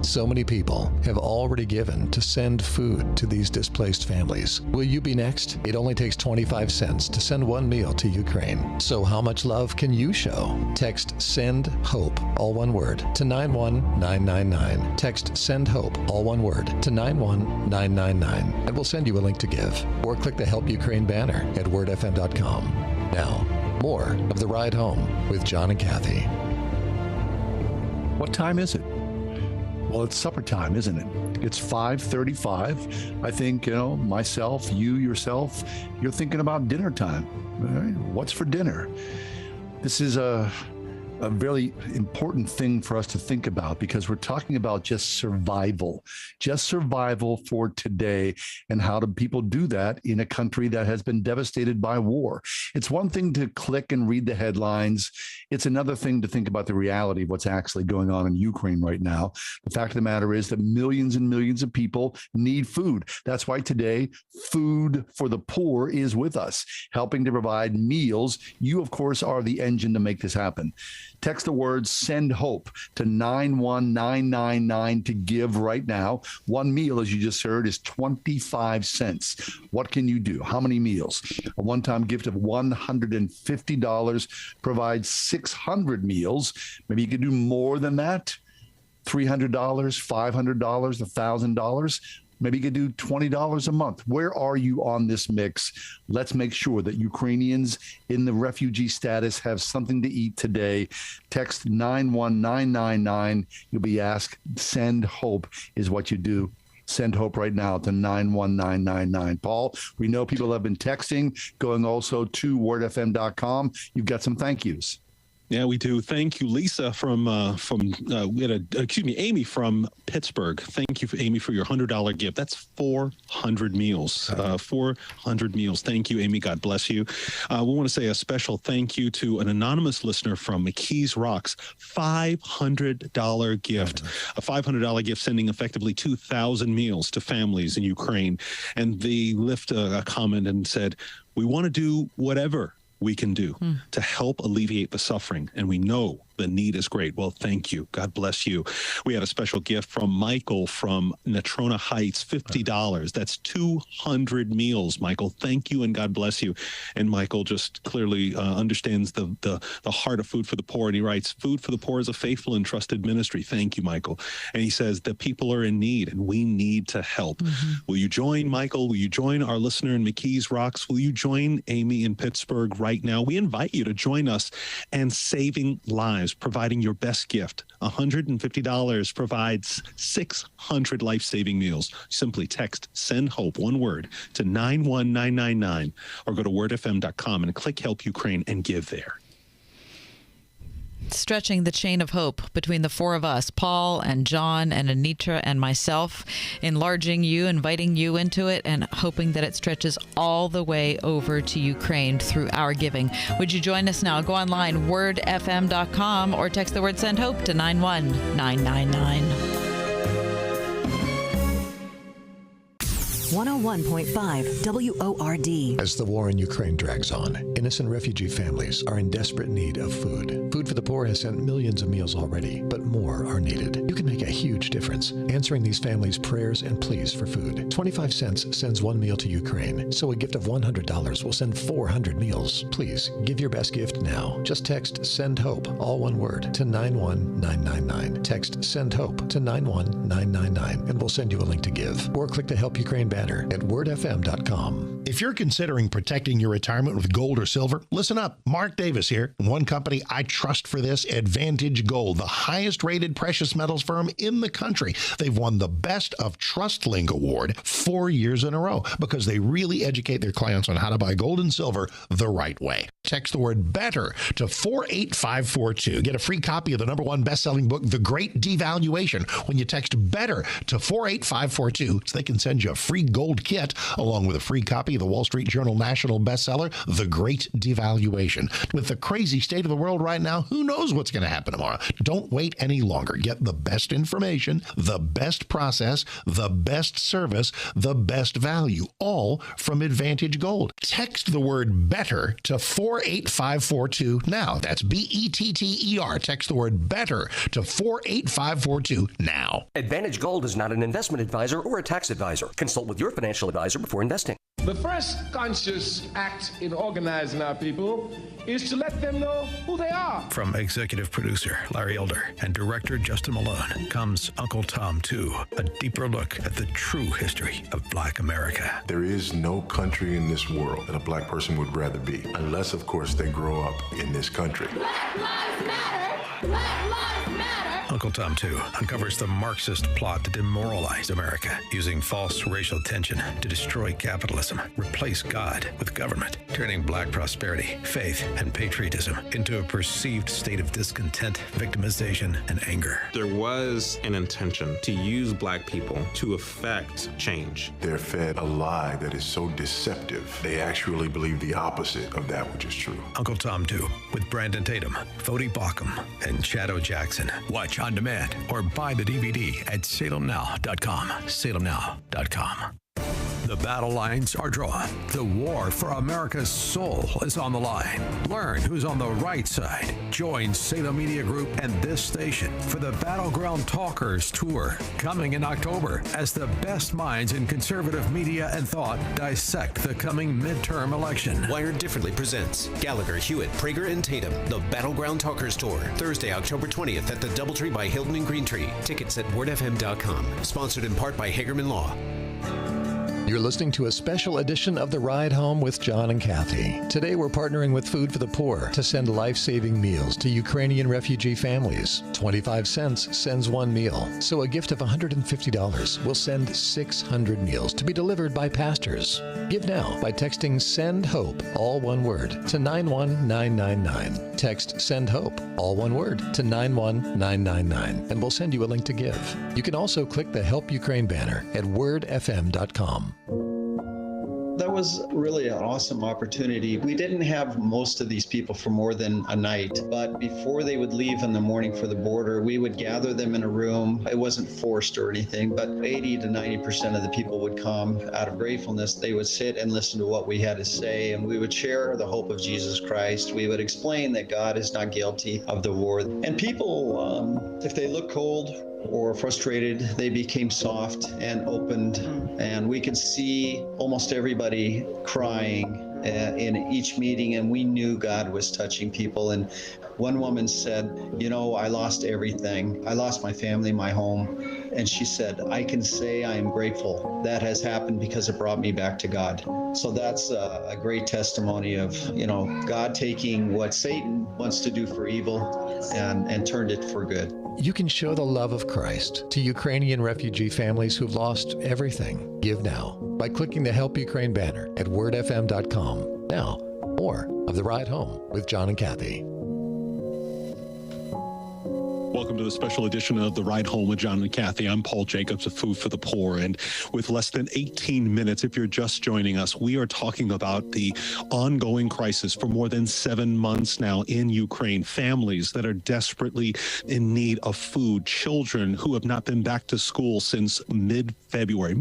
So many people have already given to send food to these displaced families. Will you be next? It only takes 25 cents to send 1 meal to Ukraine. So how much love can you show? Text SEND HOPE, all one word, to 91999. Text SEND HOPE, all one word, to 91999, and we'll send you a link to give. Or click the Help Ukraine banner at wordfm.com. Now, more of The Ride Home with John and Kathy. What time is it? Well, it's supper time, isn't it? It's 5:35. I think, myself, you, yourself, you're thinking about dinner time. All right? What's for dinner? This is a very important thing for us to think about because we're talking about just survival for today. And how do people do that in a country that has been devastated by war? It's one thing to click and read the headlines. It's another thing to think about the reality of what's actually going on in Ukraine right now. The fact of the matter is that millions and millions of people need food. That's why today, Food for the Poor is with us, helping to provide meals. You, of course, are the engine to make this happen. Text the word SEND HOPE to 91999 to give right now. 1 meal, as you just heard, is 25 cents. What can you do? How many meals? A one-time gift of $150 provides 600 meals. Maybe you could do more than that. $300, $500, $1,000. Maybe you could do $20 a month. Where are you on this mix? Let's make sure that Ukrainians in the refugee status have something to eat today. Text 91999. You'll be asked. Send HOPE is what you do. Send HOPE right now to 91999. Paul, we know people have been texting, going also to wordfm.com. You've got some thank yous. Yeah, we do. Thank you, Lisa Amy from Pittsburgh. Thank you, Amy, for your $100 gift. That's 400 meals. 400 meals. Thank you, Amy. God bless you. We want to say a special thank you to an anonymous listener from McKees Rocks. $500 gift. A $500 gift sending effectively 2,000 meals to families in Ukraine. And they left a comment and said, we want to do whatever we can do to help alleviate the suffering. And we know the need is great. Well, thank you. God bless you. We had a special gift from Michael from Natrona Heights, $50. That's 200 meals, Michael. Thank you and God bless you. And Michael just clearly understands the heart of Food for the Poor. And he writes, Food for the Poor is a faithful and trusted ministry. Thank you, Michael. And he says the people are in need and we need to help. Will you join Michael? Will you join our listener in McKees Rocks? Will you join Amy in Pittsburgh right now? We invite you to join us and saving lives, providing your best gift. $150 provides 600 life-saving meals. Simply text "Send Hope," one word, to 91999 or go to wordfm.com and click Help Ukraine and give there. Stretching the chain of hope between the four of us, Paul and John and Anitra and myself, enlarging you, inviting you into it, and hoping that it stretches all the way over to Ukraine through our giving. Would you join us now? Go online, wordfm.com, or text the word "Send Hope" to 91999. 101.5 WORD. As the war in Ukraine drags on, innocent refugee families are in desperate need of food. Food for the Poor has sent millions of meals already, but more are needed. You can make a huge difference answering these families' prayers and pleas for food. 25 cents sends one meal to Ukraine, so a gift of $100 will send 400 meals. Please give your best gift now. Just text "Send Hope," all one word, to 91999. Text "Send Hope" to 91999, and we'll send you a link to give. Or click the Help Ukraine banner at wordfm.com. If you're considering protecting your retirement with gold or silver, listen up. Mark Davis here. One company I trust for this, Advantage Gold, the highest rated precious metals firm in the country. They've won the Best of TrustLink Award 4 years in a row because they really educate their clients on how to buy gold and silver the right way. Text the word "BETTER" to 48542. Get a free copy of the #1 best-selling book, The Great Devaluation, when you text "BETTER" to 48542, so they can send you a free gold kit along with a free copy of the Wall Street Journal national bestseller, The Great Devaluation. With the crazy state of the world right now, who knows what's going to happen tomorrow? Don't wait any longer. Get the best information, the best process, the best service, the best value, all from Advantage Gold. Text the word "BETTER" to 48542 now. That's BETTER. Text the word "BETTER" to 48542 now. Advantage Gold is not an investment advisor or a tax advisor. Consult with your financial advisor before investing. The first conscious act in organizing our people is to let them know who they are. From executive producer Larry Elder and director Justin Malone comes Uncle Tom 2, a deeper look at the true history of Black America. There is no country in this world that a black person would rather be, unless, of course, they grow up in this country. Black Lives Matter! Black Lives Matter! Uncle Tom 2 uncovers the Marxist plot to demoralize America, using false racial tension to destroy capitalism, replace God with government, turning black prosperity, faith, and patriotism into a perceived state of discontent, victimization, and anger. There was an intention to use black people to affect change. They're fed a lie that is so deceptive, they actually believe the opposite of that which is true. Uncle Tom 2 with Brandon Tatum, Fody Bauckham, and Shadow Jackson. Watch on demand or buy the DVD at salemnow.com. salemnow.com. The battle lines are drawn. The war for America's soul is on the line. Learn who's on the right side. Join Salem Media Group and this station for the Battleground Talkers Tour, coming in October, as the best minds in conservative media and thought dissect the coming midterm election. Wired Differently presents Gallagher, Hewitt, Prager, and Tatum, the Battleground Talkers Tour, Thursday, October 20th at the Doubletree by Hilton and Greentree. Tickets at wordfm.com. Sponsored in part by Hagerman Law. You're listening to a special edition of The Ride Home with John and Kathy. Today we're partnering with Food for the Poor to send life-saving meals to Ukrainian refugee families. 25 cents sends one meal, so a gift of $150 will send 600 meals to be delivered by pastors. Give now by texting SEND HOPE, all one word, to 91999. Text SEND HOPE, all one word, to 91999, and we'll send you a link to give. You can also click the Help Ukraine banner at wordfm.com. That was really an awesome opportunity. We didn't have most of these people for more than a night, but before they would leave in the morning for the border, we would gather them in a room. It wasn't forced or anything, but 80 to 90% of the people would come out of gratefulness. They would sit and listen to what we had to say, and we would share the hope of Jesus Christ. We would explain that God is not guilty of the war. And people, if they look cold or frustrated, they became soft and opened, and we could see almost everybody crying in each meeting, and we knew God was touching people. And one woman said, you know, I lost everything. I lost my family, my home. And she said, I can say I am grateful. That has happened because it brought me back to God. So that's a great testimony of, you know, God taking what Satan wants to do for evil and turned it for good. You can show the love of Christ to Ukrainian refugee families who've lost everything. Give now by clicking the Help Ukraine banner at wordfm.com. Now, more of The Ride Home with John and Kathy. Welcome to the special edition of The Ride Home with John and Kathy. I'm Paul Jacobs of Food for the Poor. And with less than 18 minutes, if you're just joining us, we are talking about the ongoing crisis for more than 7 months now in Ukraine. Families that are desperately in need of food. Children who have not been back to school since mid-February.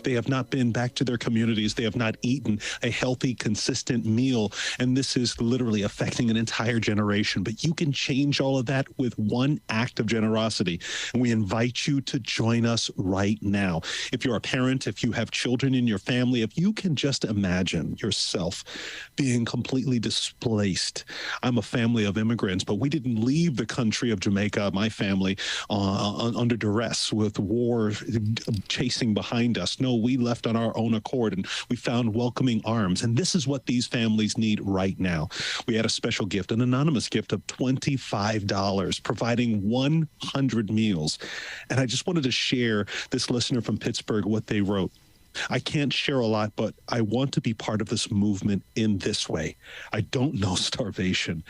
They have not been back to their communities. They have not eaten a healthy, consistent meal. And this is literally affecting an entire generation. But you can change all of that with one act of generosity. And we invite you to join us right now. If you're a parent, if you have children in your family, if you can just imagine yourself being completely displaced. I'm a family of immigrants, but we didn't leave the country of Jamaica, my family, under duress with war chasing behind us. No, we left on our own accord and we found welcoming arms. And this is what these families need right now. We had a special gift, an anonymous gift of $25, providing 100 meals. And I just wanted to share this listener from Pittsburgh, what they wrote. I can't share a lot, but I want to be part of this movement in this way. I don't know starvation.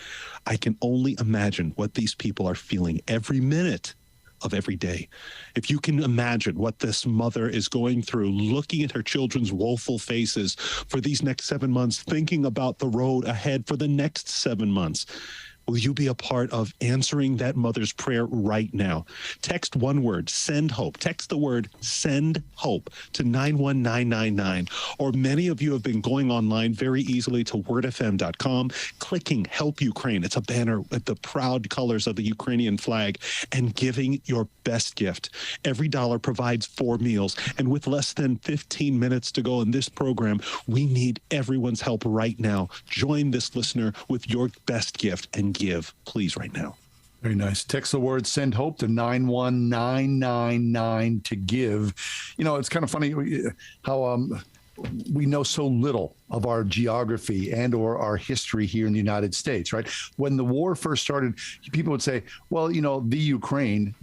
I can only imagine what these people are feeling every minute of every day. If you can imagine what this mother is going through, looking at her children's woeful faces for these next 7 months, thinking about the road ahead for the next 7 months, will you be a part of answering that mother's prayer right now? Text one word, send hope. Text the word send hope to 91999. Or many of you have been going online very easily to wordfm.com, clicking Help Ukraine. It's a banner with the proud colors of the Ukrainian flag, and giving your best gift. Every dollar provides 4 meals. And with less than 15 minutes to go in this program, we need everyone's help right now. Join this listener with your best gift and give, please, right now. Very nice. Text the word send hope to 91999 to give. You know, it's kind of funny how we know so little of our geography and or our history here in the United States, right? When the war first started, people would say, well, you know, the Ukraine,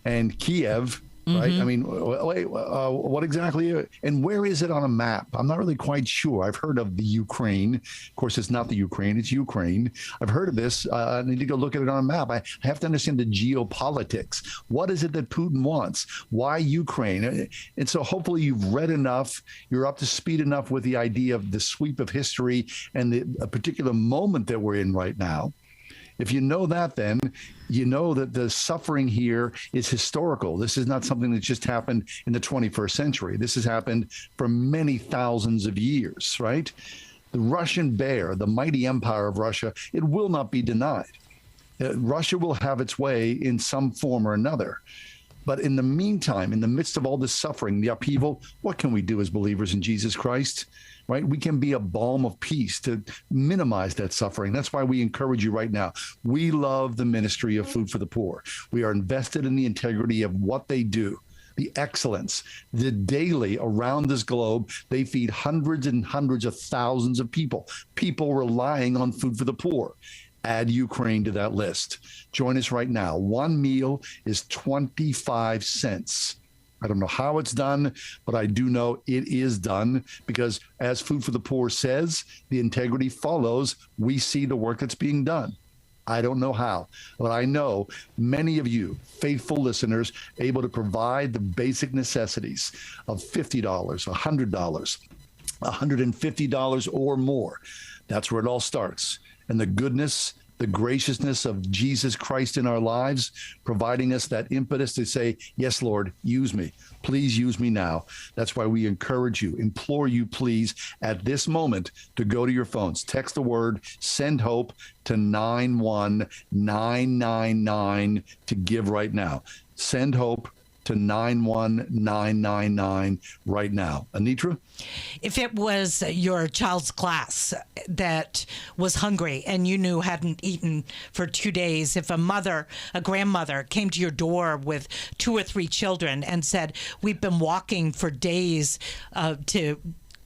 and Kiev, right? I mean, what exactly? And where is it on a map? I'm not really quite sure. I've heard of the Ukraine. Of course, it's not the Ukraine. It's Ukraine. I've heard of this. I need to go look at it on a map. I have to understand the geopolitics. What is it that Putin wants? Why Ukraine? And so hopefully you've read enough. You're up to speed enough with the idea of the sweep of history and a particular moment that we're in right now. If you know that, then you know that the suffering here is historical. This is not something that just happened in the 21st century. This has happened for many thousands of years, right? The Russian bear, the mighty empire of Russia, it will not be denied. Russia will have its way in some form or another. But in the meantime, in the midst of all this suffering, the upheaval, what can we do as believers in Jesus Christ? Right? We can be a balm of peace to minimize that suffering. That's why we encourage you right now. We love the ministry of Food for the Poor. We are invested in the integrity of what they do. the excellence, the daily around this globe, they feed hundreds and hundreds of thousands of people relying on Food for the Poor. Add Ukraine to that list. Join us right now. One meal is 25 cents. I don't know how it's done, but I do know it is done because as Food for the Poor says, the integrity follows. We see the work that's being done. I don't know how, but I know many of you, faithful listeners, able to provide the basic necessities of $50, $100, $150 or more. That's where it all starts. And the goodness, the graciousness of Jesus Christ in our lives, providing us that impetus to say, yes, Lord, use me. Please use me now. That's why we encourage you, implore you, please, at this moment to go to your phones. Text the word Send Hope to 91999 to give right now. Send Hope to 91999 right now. Anitra? If it was your child's class that was hungry and you knew hadn't eaten for 2 days, if a grandmother came to your door with 2 or 3 children and said, we've been walking for days to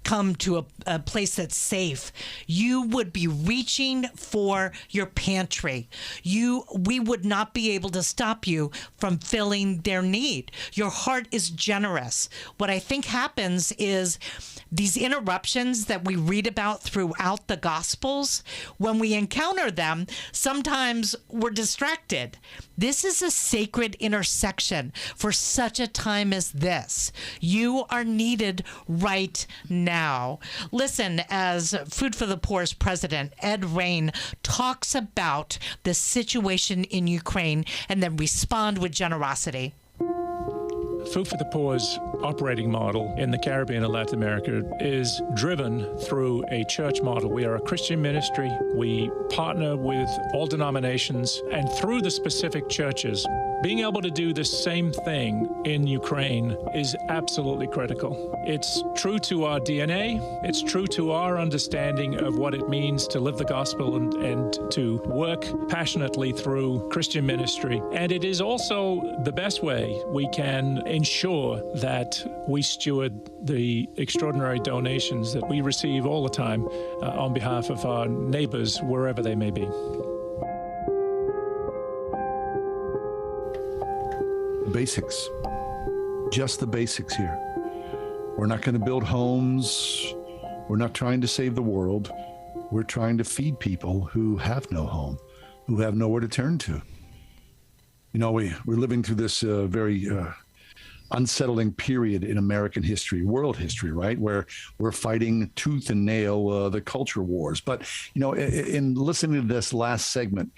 come to a place that's safe, you would be reaching for your pantry. We would not be able to stop you from filling their need. Your heart is generous. What I think happens is these interruptions that we read about throughout the Gospels, when we encounter them, sometimes we're distracted. This is a sacred intersection for such a time as this. You are needed right now. Listen as Food for the Poor's president, Ed Rain, talks about the situation in Ukraine and then respond with generosity. Food for the Poor's operating model in the Caribbean and Latin America is driven through a church model. We are a Christian ministry. We partner with all denominations, and through the specific churches, being able to do the same thing in Ukraine is absolutely critical. It's true to our DNA. It's true to our understanding of what it means to live the gospel and to work passionately through Christian ministry. And it is also the best way we can ensure that we steward the extraordinary donations that we receive all the time on behalf of our neighbors, wherever they may be. Basics, just the basics here. We're not going to build homes. We're not trying to save the world. We're trying to feed people who have no home, who have nowhere to turn to. You know, we're living through this very unsettling period in American history, world history, right? Where we're fighting tooth and nail the culture wars. But, you know, in listening to this last segment,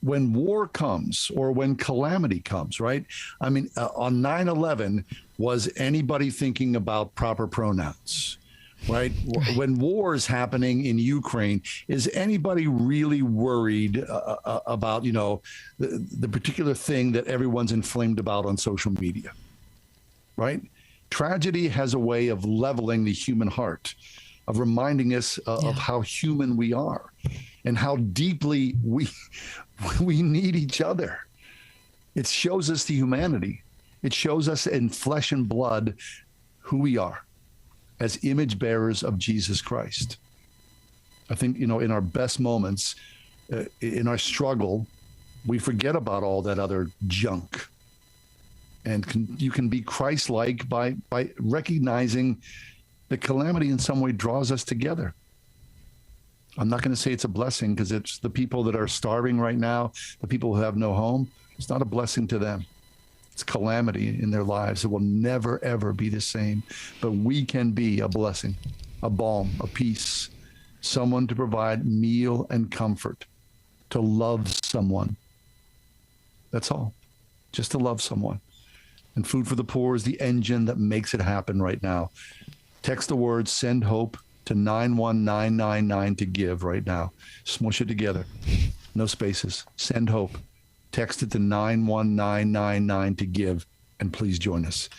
when war comes or when calamity comes, right? I mean, on 9/11, was anybody thinking about proper pronouns? Right? When war is happening in Ukraine, is anybody really worried about, you know, the particular thing that everyone's inflamed about on social media? Right? Tragedy has a way of leveling the human heart, of reminding us of how human we are and how deeply we need each other. It shows us the humanity. It shows us in flesh and blood who we are as image bearers of Jesus Christ. I think, you know, in our best moments, in our struggle, we forget about all that other junk. And you can be Christ-like by recognizing the calamity in some way draws us together. I'm not going to say it's a blessing because it's the people that are starving right now, the people who have no home. It's not a blessing to them. It's calamity in their lives. It will never, ever be the same. But we can be a blessing, a balm, a peace, someone to provide meal and comfort, to love someone. That's all. Just to love someone. And Food for the Poor is the engine that makes it happen right now. Text the word Send Hope to 91999 to give right now. Smush it together. No spaces. Send Hope. Text it to 91999 to give, and please join us.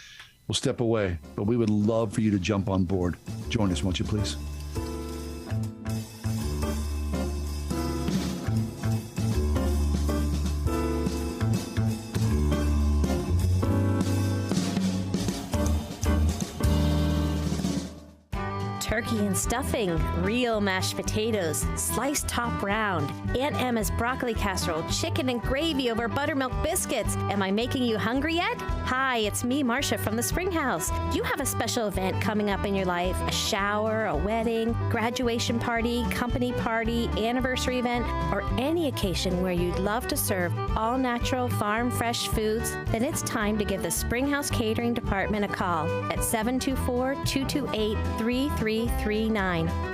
We'll step away, but we would love for you to jump on board. Join us, won't you, please? turkey and stuffing, real mashed potatoes, sliced top round, Aunt Emma's broccoli casserole, chicken and gravy over buttermilk biscuits. Am I making you hungry yet? Hi, it's me, Marcia from the Spring House. Do you have a special event coming up in your life? A shower, a wedding, graduation party, company party, anniversary event, or any occasion where you'd love to serve all-natural, farm-fresh foods? Then it's time to give the Spring House Catering Department a call at 724-228-3339.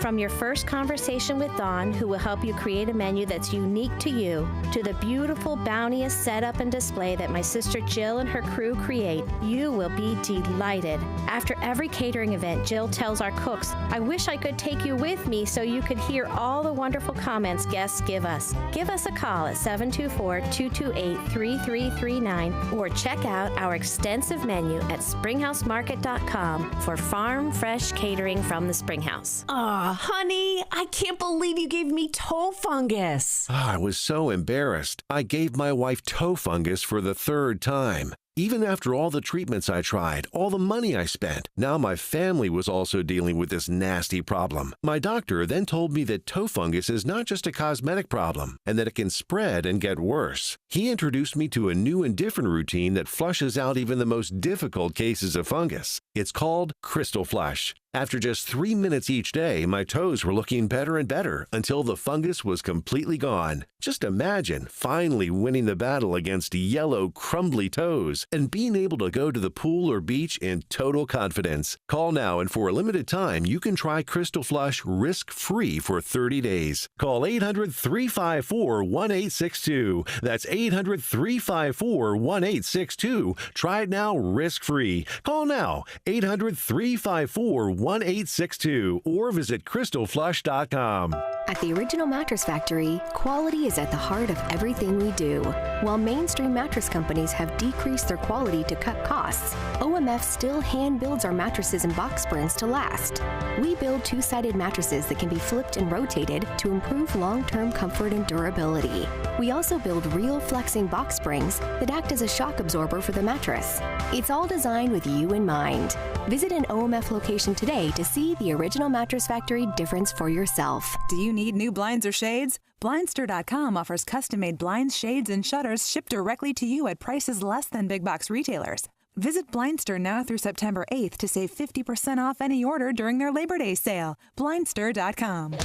From your first conversation with Dawn, who will help you create a menu that's unique to you, to the beautiful, bounteous setup and display that my sister Jill and her crew create, you will be delighted. After every catering event, Jill tells our cooks, I wish I could take you with me so you could hear all the wonderful comments guests give us. Give us a call at 724-228-3339 or check out our extensive menu at springhousemarket.com for farm fresh catering from the Springhouse. Aw, honey, I can't believe you gave me toe fungus. I was so embarrassed. I gave my wife toe fungus for the third time. Even after all the treatments I tried, all the money I spent, now my family was also dealing with this nasty problem. My doctor then told me that toe fungus is not just a cosmetic problem and that it can spread and get worse. He introduced me to a new and different routine that flushes out even the most difficult cases of fungus. It's called Crystal Flush. After just 3 minutes each day, my toes were looking better and better until the fungus was completely gone. Just imagine finally winning the battle against yellow, crumbly toes and being able to go to the pool or beach in total confidence. Call now, and for a limited time, you can try Crystal Flush risk-free for 30 days. Call 800-354-1862. That's 800-354-1862. Try it now risk-free. Call now, 800-354-1862, or visit crystalflush.com. At the Original Mattress Factory, quality is at the heart of everything we do. While mainstream mattress companies have decreased their quality to cut costs, OMF still hand builds our mattresses and box springs to last. We build two-sided mattresses that can be flipped and rotated to improve long-term comfort and durability. We also build real flexing box springs that act as a shock absorber for the mattress. It's all designed with you in mind. Visit an OMF location today to see the Original Mattress Factory difference for yourself. Do you need new blinds or shades? Blindster.com offers custom-made blinds, shades, and shutters shipped directly to you at prices less than big box retailers. Visit Blindster now through September 8th to save 50% off any order during their Labor Day sale. Blindster.com.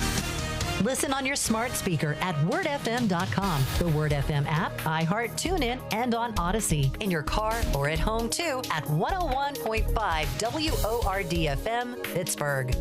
Listen on your smart speaker at wordfm.com, the Word FM app, iHeart, TuneIn, and on Odyssey. In your car or at home, too, at 101.5 WORD-FM, Pittsburgh.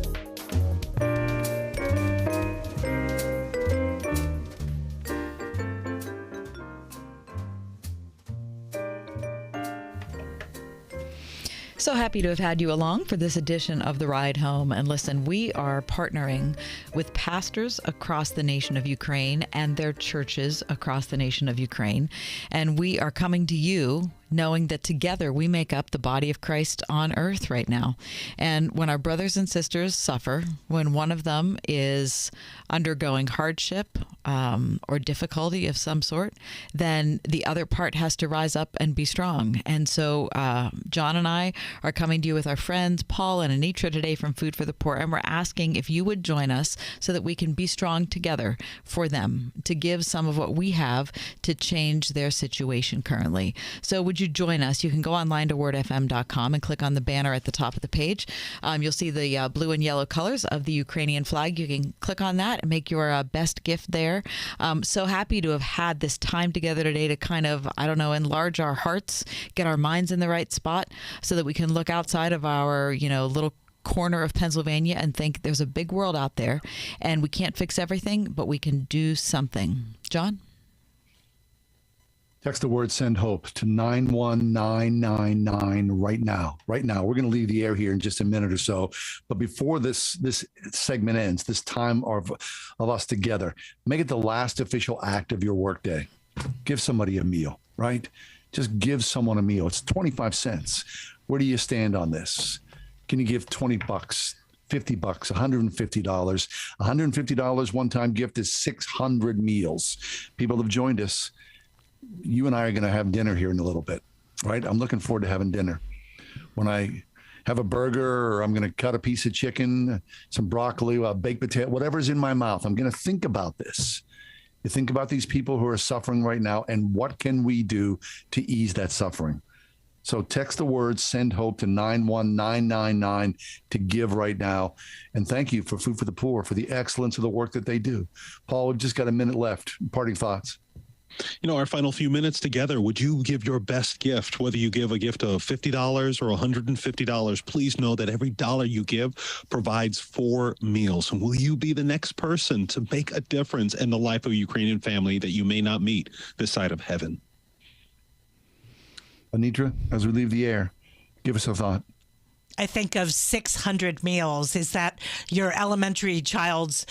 So happy to have had you along for this edition of The Ride Home. And listen, we are partnering with pastors across the nation of Ukraine and their churches across the nation of Ukraine. And we are coming to you knowing that together we make up the body of Christ on earth right now. And when our brothers and sisters suffer, when one of them is undergoing hardship or difficulty of some sort, then the other part has to rise up and be strong. And so John and I are coming to you with our friends Paul and Anitra today from Food for the Poor, and we're asking if you would join us so that we can be strong together for them, to give some of what we have to change their situation currently. So would you join us? You can go online to wordfm.com and click on the banner at the top of the page. You'll see the blue and yellow colors of the Ukrainian flag. You can click on that and make your best gift there. So happy to have had this time together today to kind of, enlarge our hearts, get our minds in the right spot so that we can look outside of our, little corner of Pennsylvania and think there's a big world out there and we can't fix everything, but we can do something. John? Text the word "send hope" to 91999 right now. Right now. We're going to leave the air here in just a minute or so. But before this segment ends, this time of us together, make it the last official act of your workday. Give somebody a meal, right? Just give someone a meal. It's 25 cents. Where do you stand on this? Can you give $20, $50, $150? $150 one-time gift is 600 meals. People have joined us. You and I are going to have dinner here in a little bit, right? I'm looking forward to having dinner. When I have a burger, or I'm going to cut a piece of chicken, some broccoli, a baked potato, whatever's in my mouth. I'm going to think about this. You think about these people who are suffering right now, and what can we do to ease that suffering? So text the word Send Hope to 91999 to give right now. And thank you for Food for the Poor for the excellence of the work that they do. Paul, we've just got a minute left. Parting thoughts. Our final few minutes together, would you give your best gift, whether you give a gift of $50 or $150, please know that every dollar you give provides 4 meals. And will you be the next person to make a difference in the life of a Ukrainian family that you may not meet this side of heaven? Anitra, as we leave the air, give us a thought. I think of 600 meals. Is that your elementary child's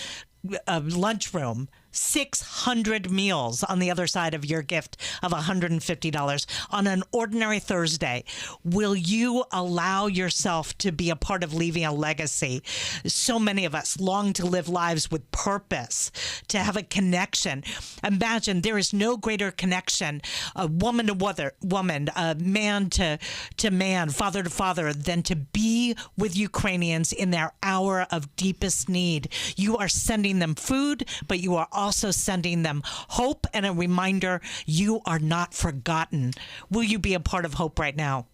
lunchroom? 600 meals on the other side of your gift of $150 on an ordinary Thursday. Will you allow yourself to be a part of leaving a legacy? So many of us long to live lives with purpose, to have a connection. Imagine there is no greater connection, a woman to woman, a man to man, father to father, than to be with Ukrainians in their hour of deepest need. You are sending them food, but you are also sending them hope and a reminder you are not forgotten. Will you be a part of hope right now?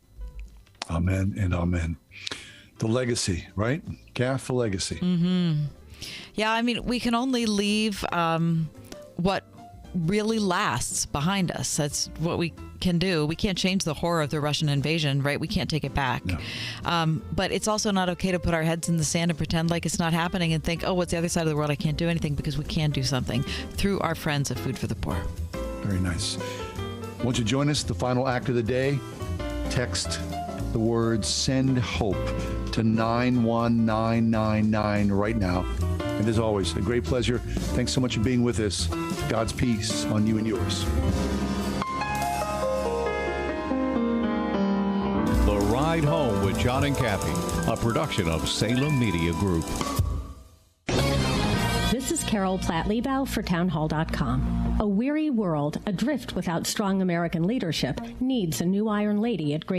Amen and amen. The legacy, right? Kath, the legacy. Mm-hmm. Yeah, I mean, we can only leave what really lasts behind us. That's what we can do. We can't change the horror of the Russian invasion, right? We can't take it back. No. But it's also not okay to put our heads in the sand and pretend like it's not happening and think, oh, what's the other side of the world? I can't do anything, because we can do something through our friends at Food for the Poor. Very nice. Won't you join us? The final act of the day. Text the word Send Hope to 91999 right now. And as always, a great pleasure. Thanks so much for being with us. God's peace on you and yours. The Ride Home with John and Kathy, a production of Salem Media Group. This is Carol Platt-Liebau for Townhall.com. A weary world, adrift without strong American leadership, needs a new Iron Lady at Great